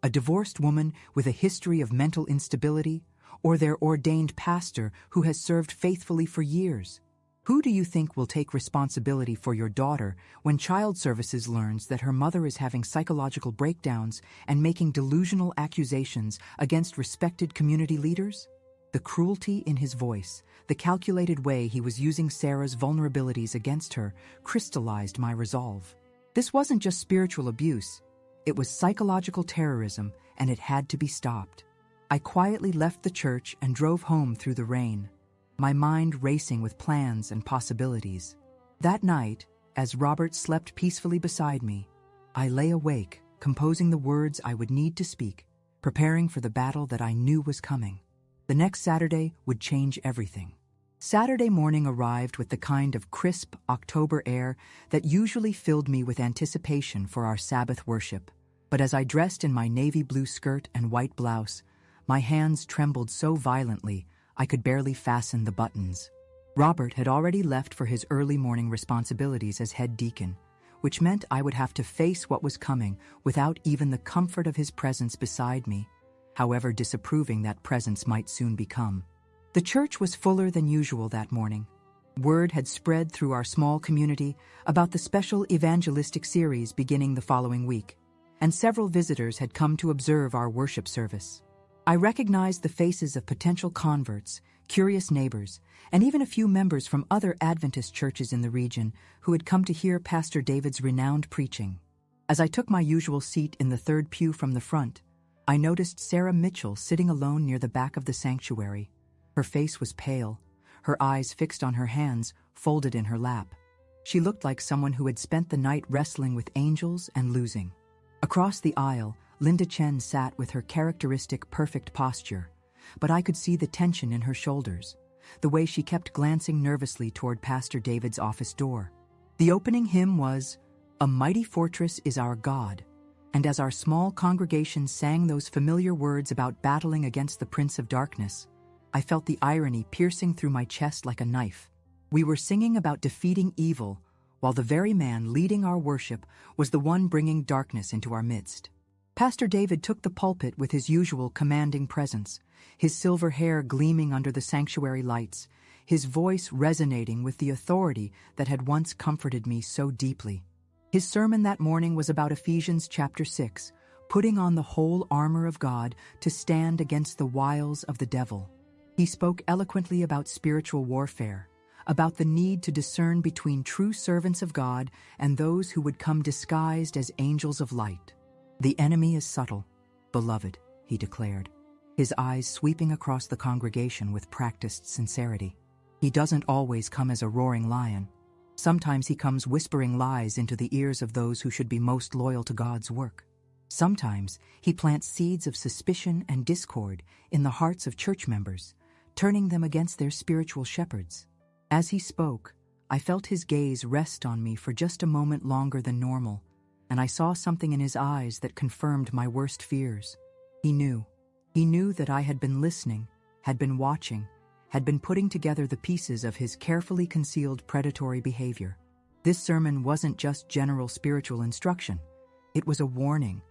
A divorced woman with a history of mental instability, or their ordained pastor who has served faithfully for years? Who do you think will take responsibility for your daughter when Child Services learns that her mother is having psychological breakdowns and making delusional accusations against respected community leaders? The cruelty in his voice, the calculated way he was using Sarah's vulnerabilities against her, crystallized my resolve. This wasn't just spiritual abuse. It was psychological terrorism, and it had to be stopped. I quietly left the church and drove home through the rain, my mind racing with plans and possibilities. That night, as Robert slept peacefully beside me, I lay awake, composing the words I would need to speak, preparing for the battle that I knew was coming. The next Saturday would change everything. Saturday morning arrived with the kind of crisp October air that usually filled me with anticipation for our Sabbath worship. But as I dressed in my navy blue skirt and white blouse, my hands trembled so violently I could barely fasten the buttons. Robert had already left for his early morning responsibilities as head deacon, which meant I would have to face what was coming without even the comfort of his presence beside me, however disapproving that presence might soon become. The church was fuller than usual that morning. Word had spread through our small community about the special evangelistic series beginning the following week, and several visitors had come to observe our worship service. I recognized the faces of potential converts, curious neighbors, and even a few members from other Adventist churches in the region who had come to hear Pastor David's renowned preaching. As I took my usual seat in the third pew from the front, I noticed Sarah Mitchell sitting alone near the back of the sanctuary. Her face was pale, her eyes fixed on her hands, folded in her lap. She looked like someone who had spent the night wrestling with angels and losing. Across the aisle, Linda Chen sat with her characteristic perfect posture, but I could see the tension in her shoulders, the way she kept glancing nervously toward Pastor David's office door. The opening hymn was, "A Mighty Fortress is Our God," and as our small congregation sang those familiar words about battling against the Prince of Darkness, I felt the irony piercing through my chest like a knife. We were singing about defeating evil, while the very man leading our worship was the one bringing darkness into our midst. Pastor David took the pulpit with his usual commanding presence, his silver hair gleaming under the sanctuary lights, his voice resonating with the authority that had once comforted me so deeply. His sermon that morning was about Ephesians chapter 6, putting on the whole armor of God to stand against the wiles of the devil. He spoke eloquently about spiritual warfare, about the need to discern between true servants of God and those who would come disguised as angels of light. "The enemy is subtle, beloved," he declared, his eyes sweeping across the congregation with practiced sincerity. "He doesn't always come as a roaring lion. Sometimes he comes whispering lies into the ears of those who should be most loyal to God's work. Sometimes he plants seeds of suspicion and discord in the hearts of church members, turning them against their spiritual shepherds." As he spoke, I felt his gaze rest on me for just a moment longer than normal, and I saw something in his eyes that confirmed my worst fears. He knew that I had been listening, had been watching, had been putting together the pieces of his carefully concealed predatory behavior. This sermon wasn't just general spiritual instruction. It was a warning,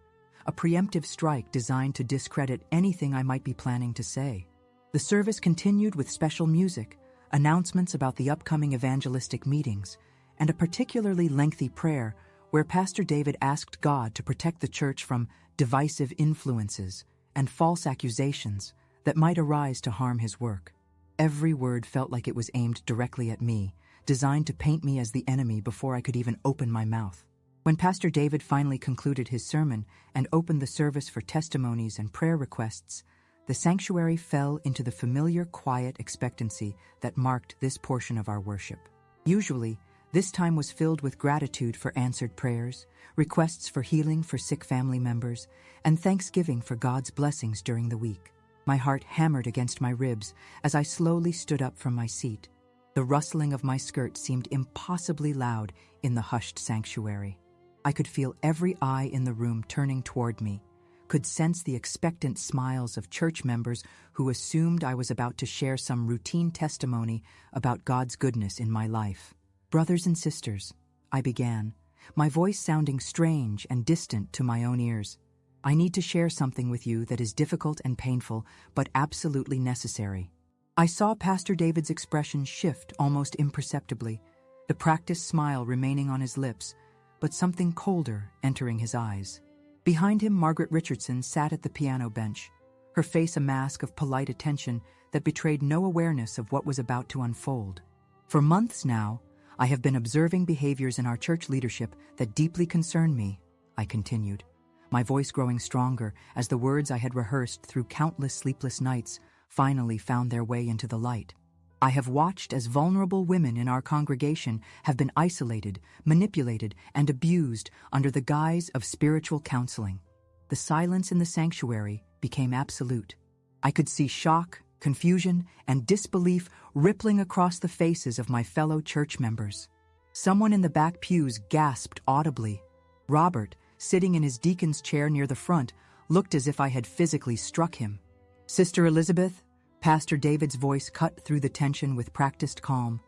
a preemptive strike designed to discredit anything I might be planning to say. The service continued with special music, announcements about the upcoming evangelistic meetings, and a particularly lengthy prayer where Pastor David asked God to protect the church from divisive influences and false accusations that might arise to harm his work. Every word felt like it was aimed directly at me, designed to paint me as the enemy before I could even open my mouth. When Pastor David finally concluded his sermon and opened the service for testimonies and prayer requests, the sanctuary fell into the familiar quiet expectancy that marked this portion of our worship. Usually, this time was filled with gratitude for answered prayers, requests for healing for sick family members, and thanksgiving for God's blessings during the week. My heart hammered against my ribs as I slowly stood up from my seat. The rustling of my skirt seemed impossibly loud in the hushed sanctuary. I could feel every eye in the room turning toward me, could sense the expectant smiles of church members who assumed I was about to share some routine testimony about God's goodness in my life. "Brothers and sisters," I began, my voice sounding strange and distant to my own ears. "I need to share something with you that is difficult and painful, but absolutely necessary." I saw Pastor David's expression shift almost imperceptibly, the practiced smile remaining on his lips, but something colder entering his eyes. Behind him, Margaret Richardson sat at the piano bench, her face a mask of polite attention that betrayed no awareness of what was about to unfold. "For months now, I have been observing behaviors in our church leadership that deeply concern me," I continued, my voice growing stronger as the words I had rehearsed through countless sleepless nights finally found their way into the light. "I have watched as vulnerable women in our congregation have been isolated, manipulated, and abused under the guise of spiritual counseling." The silence in the sanctuary became absolute. I could see shock, confusion, and disbelief rippling across the faces of my fellow church members. Someone in the back pews gasped audibly. Robert, sitting in his deacon's chair near the front, looked as if I had physically struck him. "Sister Elizabeth," Pastor David's voice cut through the tension with practiced calm,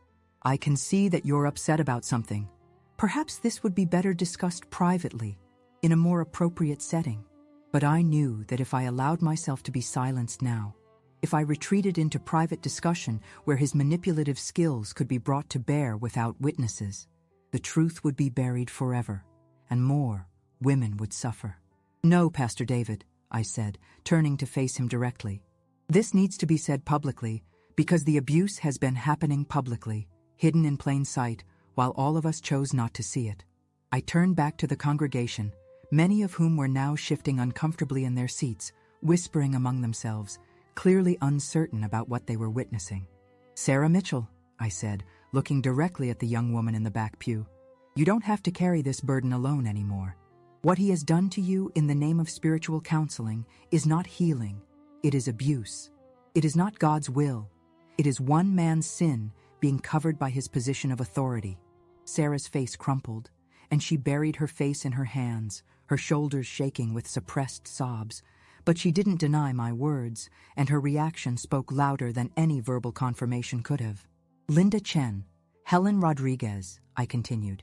"I can see that you're upset about something. Perhaps this would be better discussed privately, in a more appropriate setting." But I knew that if I allowed myself to be silenced now, if I retreated into private discussion where his manipulative skills could be brought to bear without witnesses, the truth would be buried forever, and more women would suffer. "No, Pastor David," I said, turning to face him directly. "This needs to be said publicly, because the abuse has been happening publicly, hidden in plain sight, while all of us chose not to see it." I turned back to the congregation, many of whom were now shifting uncomfortably in their seats, whispering among themselves, clearly uncertain about what they were witnessing. "Sarah Mitchell," I said, looking directly at the young woman in the back pew, "you don't have to carry this burden alone anymore. What he has done to you in the name of spiritual counseling is not healing. It is abuse. It is not God's will. It is one man's sin being covered by his position of authority." Sarah's face crumpled, and she buried her face in her hands, her shoulders shaking with suppressed sobs. But she didn't deny my words, and her reaction spoke louder than any verbal confirmation could have. "Linda Chen, Helen Rodriguez," I continued,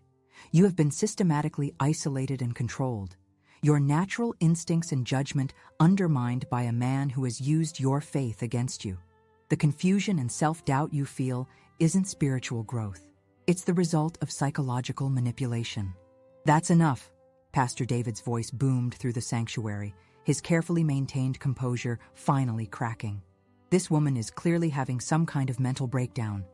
"you have been systematically isolated and controlled. Your natural instincts and judgment undermined by a man who has used your faith against you. The confusion and self-doubt you feel isn't spiritual growth. It's the result of psychological manipulation." "That's enough," Pastor David's voice boomed through the sanctuary, his carefully maintained composure finally cracking. "This woman is clearly having some kind of mental breakdown.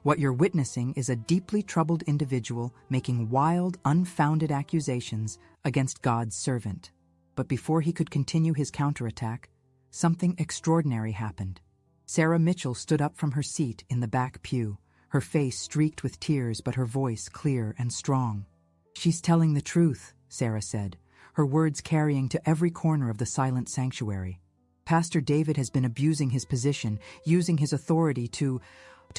What you're witnessing is a deeply troubled individual making wild, unfounded accusations against God's servant." But before he could continue his counterattack, something extraordinary happened. Sarah Mitchell stood up from her seat in the back pew, her face streaked with tears but her voice clear and strong. "She's telling the truth," Sarah said, her words carrying to every corner of the silent sanctuary. "Pastor David has been abusing his position, using his authority to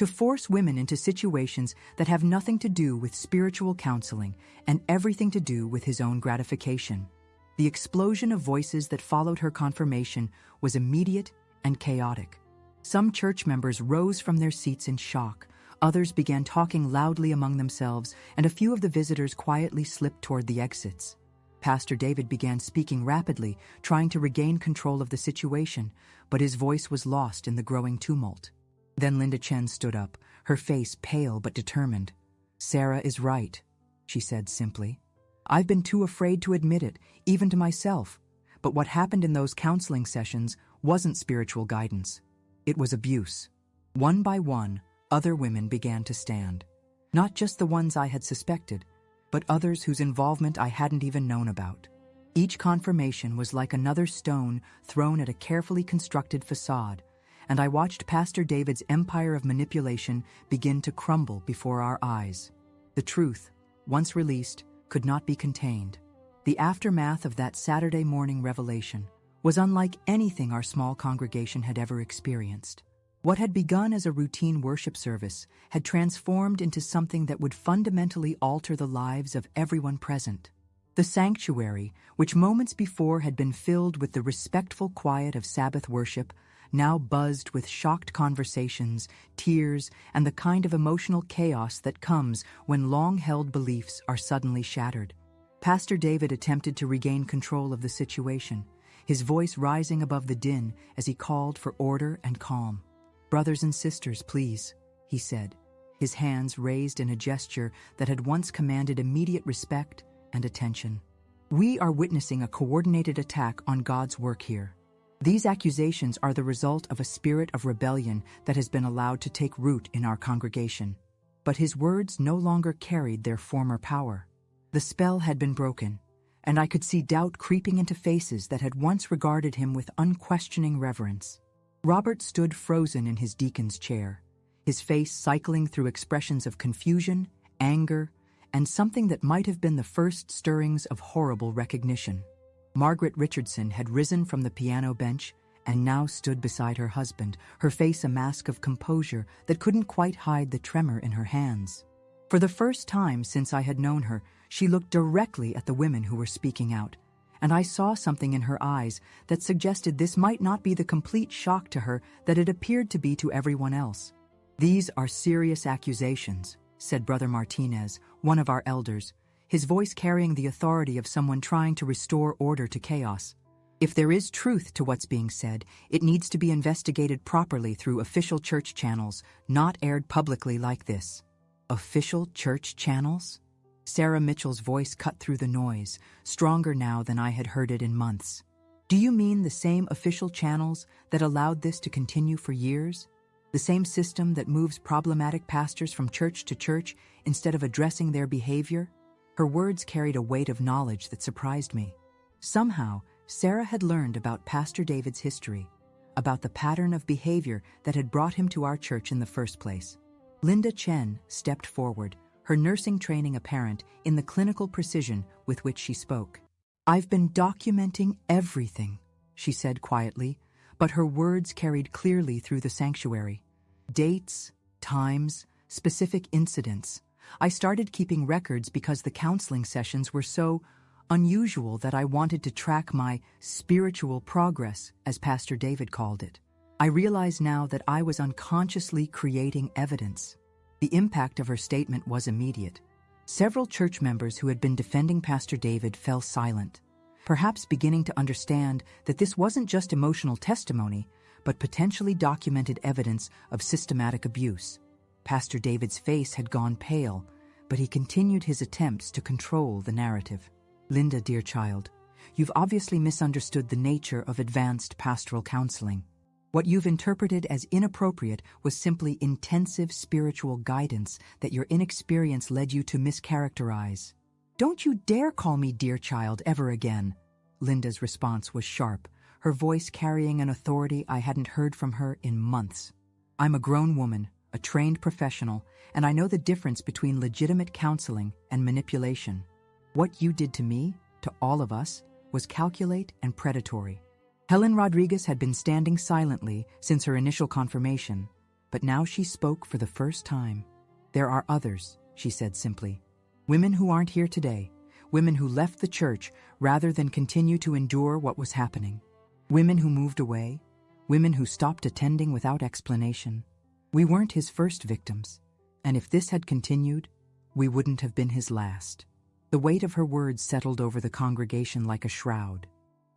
force women into situations that have nothing to do with spiritual counseling and everything to do with his own gratification." The explosion of voices that followed her confirmation was immediate and chaotic. Some church members rose from their seats in shock, others began talking loudly among themselves, and a few of the visitors quietly slipped toward the exits. Pastor David began speaking rapidly, trying to regain control of the situation, but his voice was lost in the growing tumult. Then Linda Chen stood up, her face pale but determined. "Sarah is right," she said simply. I've been too afraid to admit it, even to myself. But what happened in those counseling sessions wasn't spiritual guidance. It was abuse. One by one, other women began to stand. Not just the ones I had suspected, but others whose involvement I hadn't even known about. Each confirmation was like another stone thrown at a carefully constructed facade, and I watched Pastor David's empire of manipulation begin to crumble before our eyes. The truth, once released, could not be contained. The aftermath of that Saturday morning revelation was unlike anything our small congregation had ever experienced. What had begun as a routine worship service had transformed into something that would fundamentally alter the lives of everyone present. The sanctuary, which moments before had been filled with the respectful quiet of Sabbath worship, now buzzed with shocked conversations, tears, and the kind of emotional chaos that comes when long-held beliefs are suddenly shattered. Pastor David attempted to regain control of the situation, his voice rising above the din as he called for order and calm. "Brothers and sisters, please," he said, his hands raised in a gesture that had once commanded immediate respect and attention. "We are witnessing a coordinated attack on God's work here. These accusations are the result of a spirit of rebellion that has been allowed to take root in our congregation." But his words no longer carried their former power. The spell had been broken, and I could see doubt creeping into faces that had once regarded him with unquestioning reverence. Robert stood frozen in his deacon's chair, his face cycling through expressions of confusion, anger, and something that might have been the first stirrings of horrible recognition. Margaret Richardson had risen from the piano bench and now stood beside her husband, her face a mask of composure that couldn't quite hide the tremor in her hands. For the first time since I had known her, she looked directly at the women who were speaking out, and I saw something in her eyes that suggested this might not be the complete shock to her that it appeared to be to everyone else. "These are serious accusations," said Brother Martinez, one of our elders, his voice carrying the authority of someone trying to restore order to chaos. "If there is truth to what's being said, it needs to be investigated properly through official church channels, not aired publicly like this." Official church channels? Sarah Mitchell's voice cut through the noise, stronger now than I had heard it in months. "Do you mean the same official channels that allowed this to continue for years? The same system that moves problematic pastors from church to church instead of addressing their behavior?" Her words carried a weight of knowledge that surprised me. Somehow, Sarah had learned about Pastor David's history, about the pattern of behavior that had brought him to our church in the first place. Linda Chen stepped forward, her nursing training apparent in the clinical precision with which she spoke. "I've been documenting everything," she said quietly, but her words carried clearly through the sanctuary. Dates, times, specific incidents. I started keeping records because the counseling sessions were so unusual that I wanted to track my spiritual progress, as Pastor David called it. I realize now that I was unconsciously creating evidence. The impact of her statement was immediate. Several church members who had been defending Pastor David fell silent, perhaps beginning to understand that this wasn't just emotional testimony, but potentially documented evidence of systematic abuse. Pastor David's face had gone pale, but he continued his attempts to control the narrative. "Linda, dear child, you've obviously misunderstood the nature of advanced pastoral counseling. What you've interpreted as inappropriate was simply intensive spiritual guidance that your inexperience led you to mischaracterize." "Don't you dare call me dear child ever again." Linda's response was sharp, her voice carrying an authority I hadn't heard from her in months. "I'm a grown woman, a trained professional, and I know the difference between legitimate counseling and manipulation. What you did to me, to all of us, was calculate and predatory." Helen Rodriguez had been standing silently since her initial confirmation, but now she spoke for the first time. "There are others," she said simply. "Women who aren't here today, women who left the church rather than continue to endure what was happening. Women who moved away, women who stopped attending without explanation. We weren't his first victims, and if this had continued, we wouldn't have been his last." The weight of her words settled over the congregation like a shroud.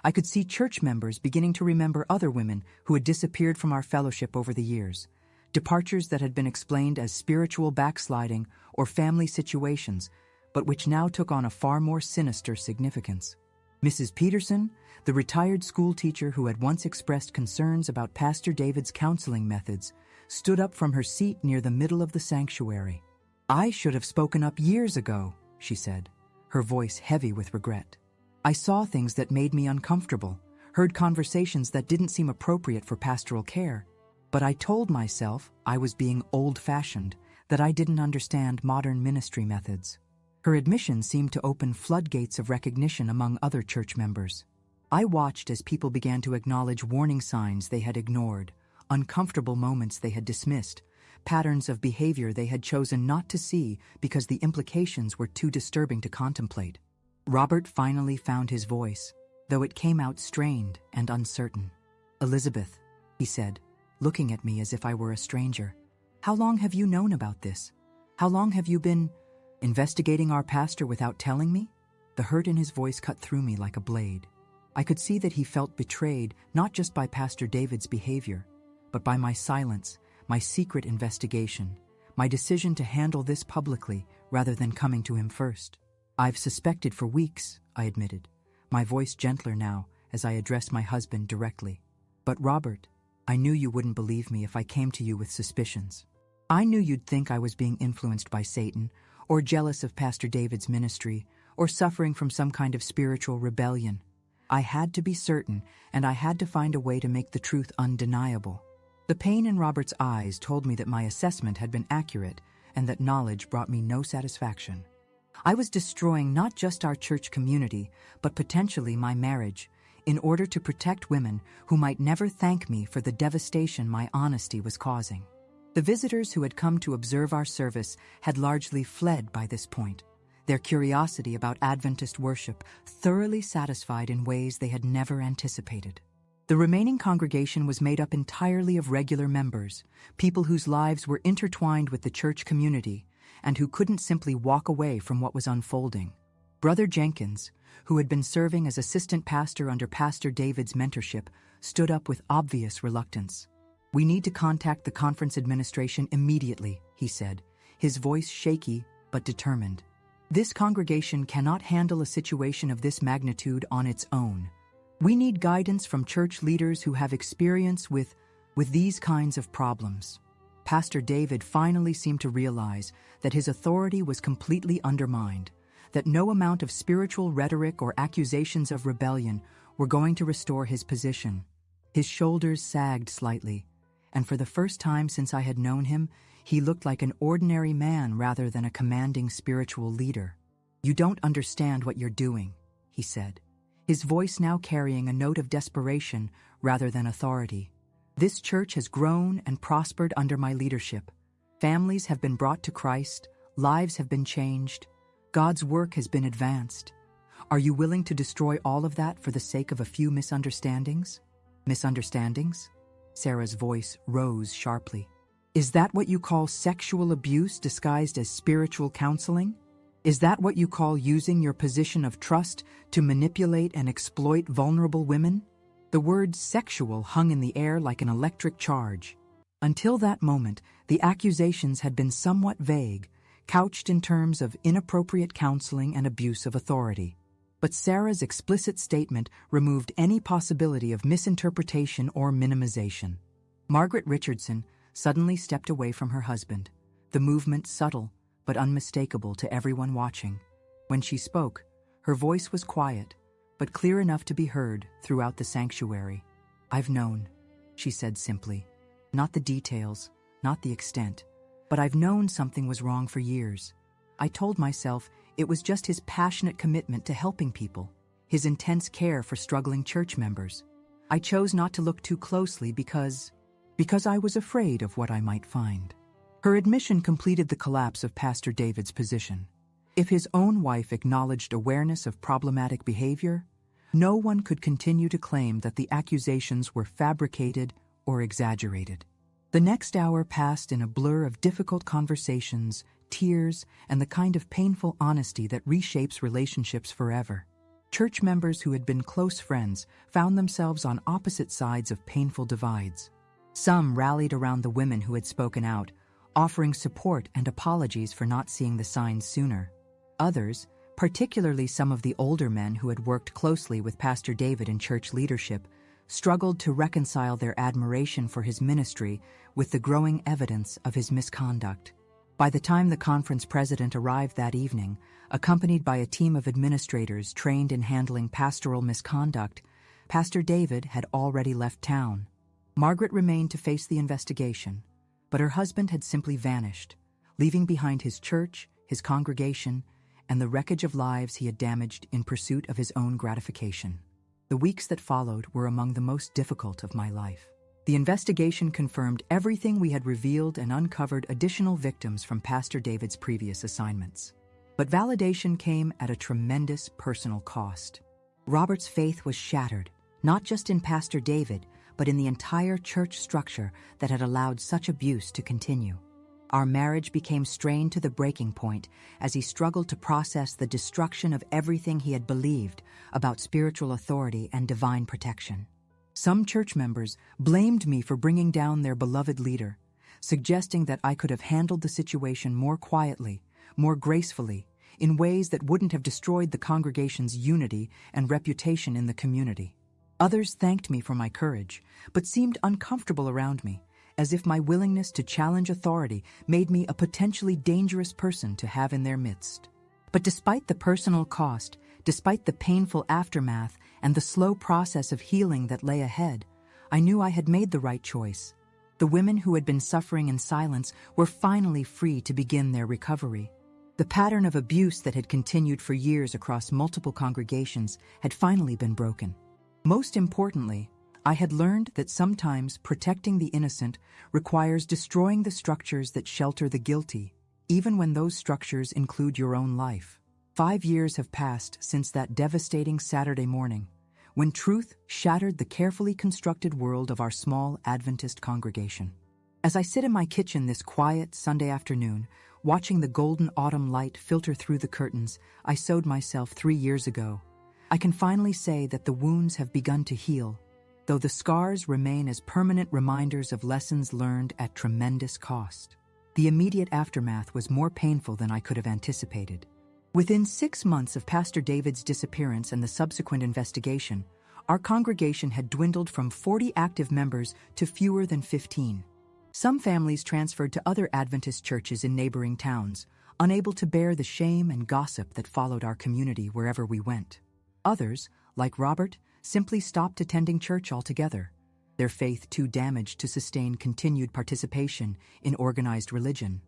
I could see church members beginning to remember other women who had disappeared from our fellowship over the years, departures that had been explained as spiritual backsliding or family situations, but which now took on a far more sinister significance. Mrs. Peterson, the retired schoolteacher who had once expressed concerns about Pastor David's counseling methods, stood up from her seat near the middle of the sanctuary. "I should have spoken up years ago," she said, her voice heavy with regret. "I saw things that made me uncomfortable, heard conversations that didn't seem appropriate for pastoral care. But I told myself I was being old-fashioned, that I didn't understand modern ministry methods." Her admission seemed to open floodgates of recognition among other church members. I watched as people began to acknowledge warning signs they had ignored, uncomfortable moments they had dismissed, patterns of behavior they had chosen not to see because the implications were too disturbing to contemplate. Robert finally found his voice, though it came out strained and uncertain. "Elizabeth," he said, looking at me as if I were a stranger, "how long have you known about this? How long have you been investigating our pastor without telling me?" The hurt in his voice cut through me like a blade. I could see that he felt betrayed not just by Pastor David's behavior, but by my silence, my secret investigation, my decision to handle this publicly rather than coming to him first. "I've suspected for weeks," I admitted, my voice gentler now as I addressed my husband directly. "But Robert, I knew you wouldn't believe me if I came to you with suspicions. I knew you'd think I was being influenced by Satan, or jealous of Pastor David's ministry, or suffering from some kind of spiritual rebellion. I had to be certain, and I had to find a way to make the truth undeniable." The pain in Robert's eyes told me that my assessment had been accurate and that knowledge brought me no satisfaction. I was destroying not just our church community, but potentially my marriage, in order to protect women who might never thank me for the devastation my honesty was causing. The visitors who had come to observe our service had largely fled by this point, their curiosity about Adventist worship thoroughly satisfied in ways they had never anticipated. The remaining congregation was made up entirely of regular members, people whose lives were intertwined with the church community and who couldn't simply walk away from what was unfolding. Brother Jenkins, who had been serving as assistant pastor under Pastor David's mentorship, stood up with obvious reluctance. "We need to contact the conference administration immediately," he said, his voice shaky but determined. "This congregation cannot handle a situation of this magnitude on its own. We need guidance from church leaders who have experience with these kinds of problems." Pastor David finally seemed to realize that his authority was completely undermined, that no amount of spiritual rhetoric or accusations of rebellion were going to restore his position. His shoulders sagged slightly, and for the first time since I had known him, he looked like an ordinary man rather than a commanding spiritual leader. "You don't understand what you're doing," he said, his voice now carrying a note of desperation rather than authority. "This church has grown and prospered under my leadership. Families have been brought to Christ, lives have been changed, God's work has been advanced. Are you willing to destroy all of that for the sake of a few misunderstandings?" "Misunderstandings?" Sarah's voice rose sharply. "Is that what you call sexual abuse disguised as spiritual counseling? Is that what you call using your position of trust to manipulate and exploit vulnerable women?" The word sexual hung in the air like an electric charge. Until that moment, the accusations had been somewhat vague, couched in terms of inappropriate counseling and abuse of authority. But Sarah's explicit statement removed any possibility of misinterpretation or minimization. Margaret Richardson suddenly stepped away from her husband, the movement subtle but unmistakable to everyone watching. When she spoke, her voice was quiet, but clear enough to be heard throughout the sanctuary. "I've known," she said simply. "Not the details, not the extent, but I've known something was wrong for years. I told myself it was just his passionate commitment to helping people, his intense care for struggling church members. I chose not to look too closely because I was afraid of what I might find." Her admission completed the collapse of Pastor David's position. If his own wife acknowledged awareness of problematic behavior, no one could continue to claim that the accusations were fabricated or exaggerated. The next hour passed in a blur of difficult conversations, tears, and the kind of painful honesty that reshapes relationships forever. Church members who had been close friends found themselves on opposite sides of painful divides. Some rallied around the women who had spoken out, offering support and apologies for not seeing the signs sooner. Others, particularly some of the older men who had worked closely with Pastor David in church leadership, struggled to reconcile their admiration for his ministry with the growing evidence of his misconduct. By the time the conference president arrived that evening, accompanied by a team of administrators trained in handling pastoral misconduct, Pastor David had already left town. Margaret remained to face the investigation, but her husband had simply vanished, leaving behind his church, his congregation, and the wreckage of lives he had damaged in pursuit of his own gratification. The weeks that followed were among the most difficult of my life. The investigation confirmed everything we had revealed and uncovered additional victims from Pastor David's previous assignments. But validation came at a tremendous personal cost. Robert's faith was shattered, not just in Pastor David, but in the entire church structure that had allowed such abuse to continue. Our marriage became strained to the breaking point as he struggled to process the destruction of everything he had believed about spiritual authority and divine protection. Some church members blamed me for bringing down their beloved leader, suggesting that I could have handled the situation more quietly, more gracefully, in ways that wouldn't have destroyed the congregation's unity and reputation in the community. Others thanked me for my courage, but seemed uncomfortable around me, as if my willingness to challenge authority made me a potentially dangerous person to have in their midst. But despite the personal cost, despite the painful aftermath and the slow process of healing that lay ahead, I knew I had made the right choice. The women who had been suffering in silence were finally free to begin their recovery. The pattern of abuse that had continued for years across multiple congregations had finally been broken. Most importantly, I had learned that sometimes protecting the innocent requires destroying the structures that shelter the guilty, even when those structures include your own life. 5 years have passed since that devastating Saturday morning, when truth shattered the carefully constructed world of our small Adventist congregation. As I sit in my kitchen this quiet Sunday afternoon, watching the golden autumn light filter through the curtains I sewed myself 3 years ago, I can finally say that the wounds have begun to heal, though the scars remain as permanent reminders of lessons learned at tremendous cost. The immediate aftermath was more painful than I could have anticipated. Within 6 months of Pastor David's disappearance and the subsequent investigation, our congregation had dwindled from 40 active members to fewer than 15. Some families transferred to other Adventist churches in neighboring towns, unable to bear the shame and gossip that followed our community wherever we went. Others, like Robert, simply stopped attending church altogether, their faith too damaged to sustain continued participation in organized religion.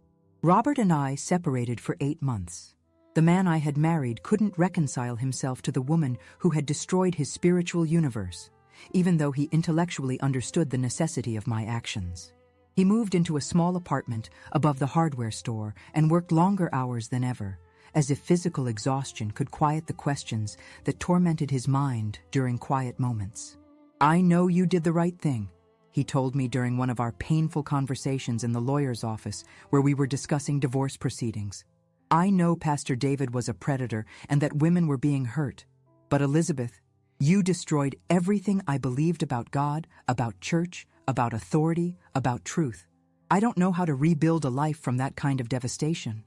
Robert and I separated for 8 months. The man I had married couldn't reconcile himself to the woman who had destroyed his spiritual universe, even though he intellectually understood the necessity of my actions. He moved into a small apartment above the hardware store and worked longer hours than ever, as if physical exhaustion could quiet the questions that tormented his mind during quiet moments. "I know you did the right thing," he told me during one of our painful conversations in the lawyer's office where we were discussing divorce proceedings. "I know Pastor David was a predator and that women were being hurt. But Elizabeth, you destroyed everything I believed about God, about church, about authority, about truth. I don't know how to rebuild a life from that kind of devastation."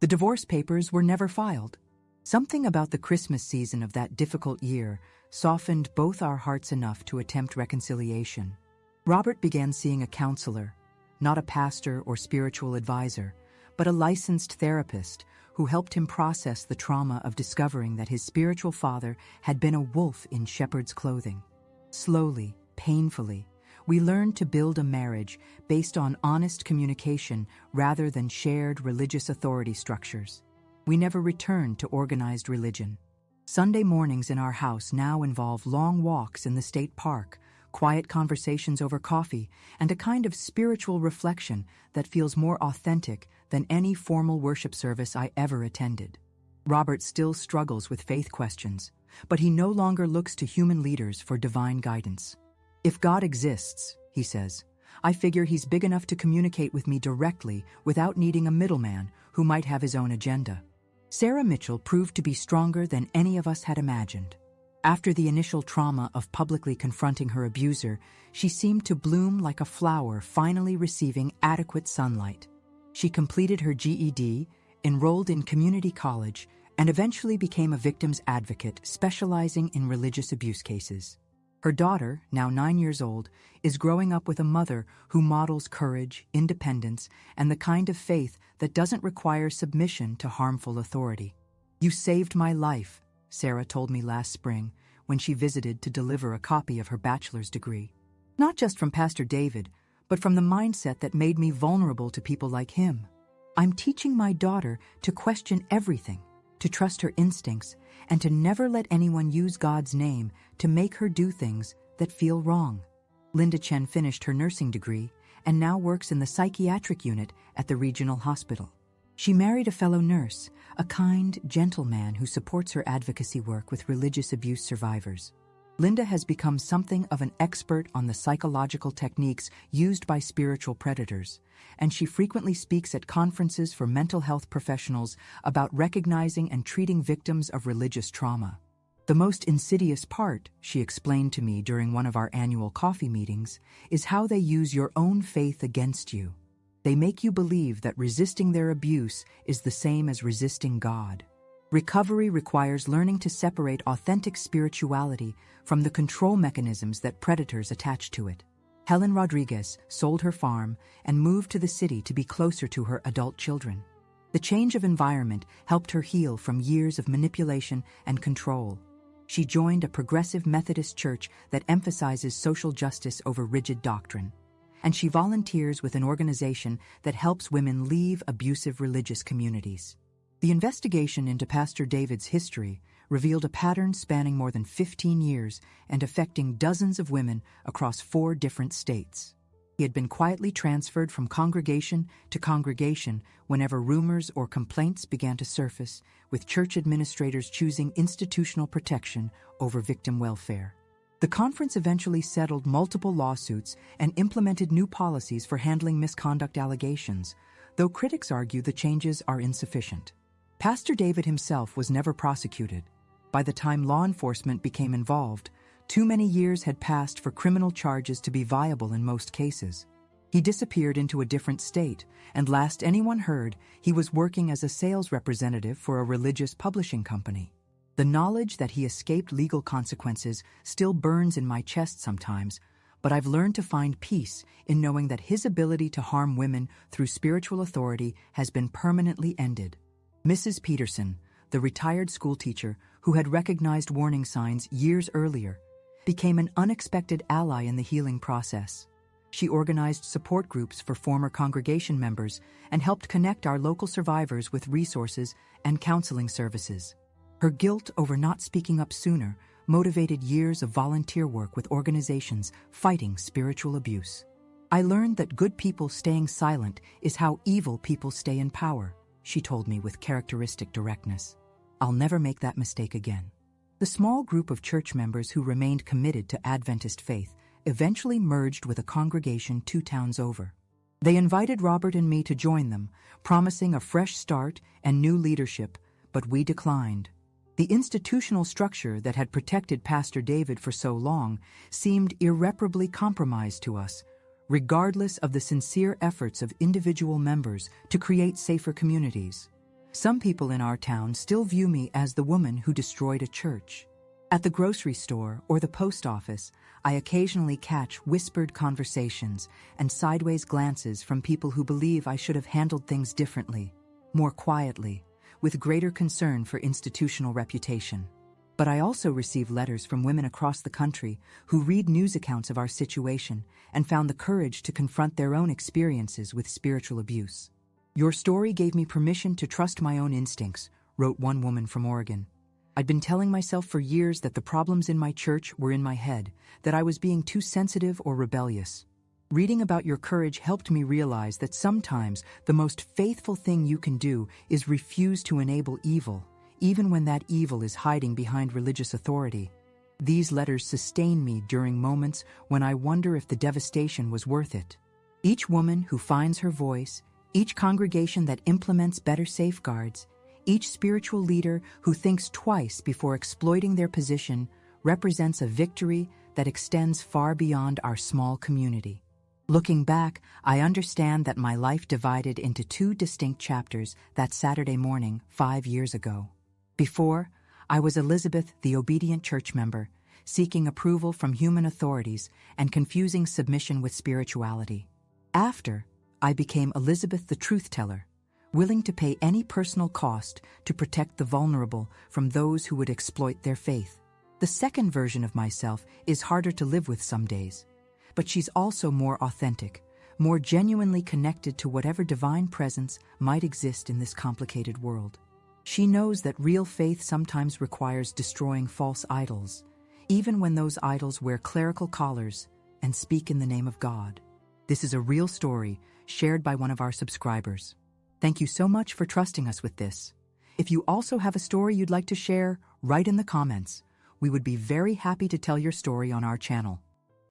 The divorce papers were never filed. Something about the Christmas season of that difficult year softened both our hearts enough to attempt reconciliation. Robert began seeing a counselor, not a pastor or spiritual advisor, but a licensed therapist who helped him process the trauma of discovering that his spiritual father had been a wolf in shepherd's clothing. Slowly, painfully, we learned to build a marriage based on honest communication rather than shared religious authority structures. We never returned to organized religion. Sunday mornings in our house now involve long walks in the state park, quiet conversations over coffee, and a kind of spiritual reflection that feels more authentic than any formal worship service I ever attended. Robert still struggles with faith questions, but he no longer looks to human leaders for divine guidance. "If God exists," he says, "I figure he's big enough to communicate with me directly without needing a middleman who might have his own agenda." Sarah Mitchell proved to be stronger than any of us had imagined. After the initial trauma of publicly confronting her abuser, she seemed to bloom like a flower finally receiving adequate sunlight. She completed her GED, enrolled in community college, and eventually became a victim's advocate specializing in religious abuse cases. Her daughter, now 9 years old, is growing up with a mother who models courage, independence, and the kind of faith that doesn't require submission to harmful authority. "You saved my life," Sarah told me last spring when she visited to deliver a copy of her bachelor's degree. "Not just from Pastor David, but from the mindset that made me vulnerable to people like him. I'm teaching my daughter to question everything, to trust her instincts, and to never let anyone use God's name to make her do things that feel wrong." Linda Chen finished her nursing degree and now works in the psychiatric unit at the regional hospital. She married a fellow nurse, a kind, gentle man who supports her advocacy work with religious abuse survivors. Linda has become something of an expert on the psychological techniques used by spiritual predators, and she frequently speaks at conferences for mental health professionals about recognizing and treating victims of religious trauma. "The most insidious part," she explained to me during one of our annual coffee meetings, "is how they use your own faith against you. They make you believe that resisting their abuse is the same as resisting God." Recovery requires learning to separate authentic spirituality from the control mechanisms that predators attach to it. Helen Rodriguez sold her farm and moved to the city to be closer to her adult children. The change of environment helped her heal from years of manipulation and control. She joined a progressive Methodist church that emphasizes social justice over rigid doctrine. And she volunteers with an organization that helps women leave abusive religious communities. The investigation into Pastor David's history revealed a pattern spanning more than 15 years and affecting dozens of women across 4 different states. He had been quietly transferred from congregation to congregation whenever rumors or complaints began to surface, with church administrators choosing institutional protection over victim welfare. The conference eventually settled multiple lawsuits and implemented new policies for handling misconduct allegations, though critics argue the changes are insufficient. Pastor David himself was never prosecuted. By the time law enforcement became involved, too many years had passed for criminal charges to be viable in most cases. He disappeared into a different state, and last anyone heard, he was working as a sales representative for a religious publishing company. The knowledge that he escaped legal consequences still burns in my chest sometimes, but I've learned to find peace in knowing that his ability to harm women through spiritual authority has been permanently ended. Mrs. Peterson, the retired schoolteacher who had recognized warning signs years earlier, became an unexpected ally in the healing process. She organized support groups for former congregation members and helped connect our local survivors with resources and counseling services. Her guilt over not speaking up sooner motivated years of volunteer work with organizations fighting spiritual abuse. "I learned that good people staying silent is how evil people stay in power," she told me with characteristic directness. "I'll never make that mistake again." The small group of church members who remained committed to Adventist faith eventually merged with a congregation 2 towns over. They invited Robert and me to join them, promising a fresh start and new leadership, but we declined. The institutional structure that had protected Pastor David for so long seemed irreparably compromised to us, regardless of the sincere efforts of individual members to create safer communities. Some people in our town still view me as the woman who destroyed a church. At the grocery store or the post office, I occasionally catch whispered conversations and sideways glances from people who believe I should have handled things differently, more quietly, with greater concern for institutional reputation. But I also receive letters from women across the country who read news accounts of our situation and found the courage to confront their own experiences with spiritual abuse. "Your story gave me permission to trust my own instincts," wrote one woman from Oregon. "I'd been telling myself for years that the problems in my church were in my head, that I was being too sensitive or rebellious. Reading about your courage helped me realize that sometimes the most faithful thing you can do is refuse to enable evil, even when that evil is hiding behind religious authority." These letters sustain me during moments when I wonder if the devastation was worth it. Each woman who finds her voice, each congregation that implements better safeguards, each spiritual leader who thinks twice before exploiting their position represents a victory that extends far beyond our small community. Looking back, I understand that my life divided into 2 distinct chapters that Saturday morning 5 years ago. Before, I was Elizabeth, the obedient church member, seeking approval from human authorities and confusing submission with spirituality. After, I became Elizabeth, the truth-teller, willing to pay any personal cost to protect the vulnerable from those who would exploit their faith. The second version of myself is harder to live with some days, but she's also more authentic, more genuinely connected to whatever divine presence might exist in this complicated world. She knows that real faith sometimes requires destroying false idols, even when those idols wear clerical collars and speak in the name of God. This is a real story shared by one of our subscribers. Thank you so much for trusting us with this. If you also have a story you'd like to share, write in the comments. We would be very happy to tell your story on our channel.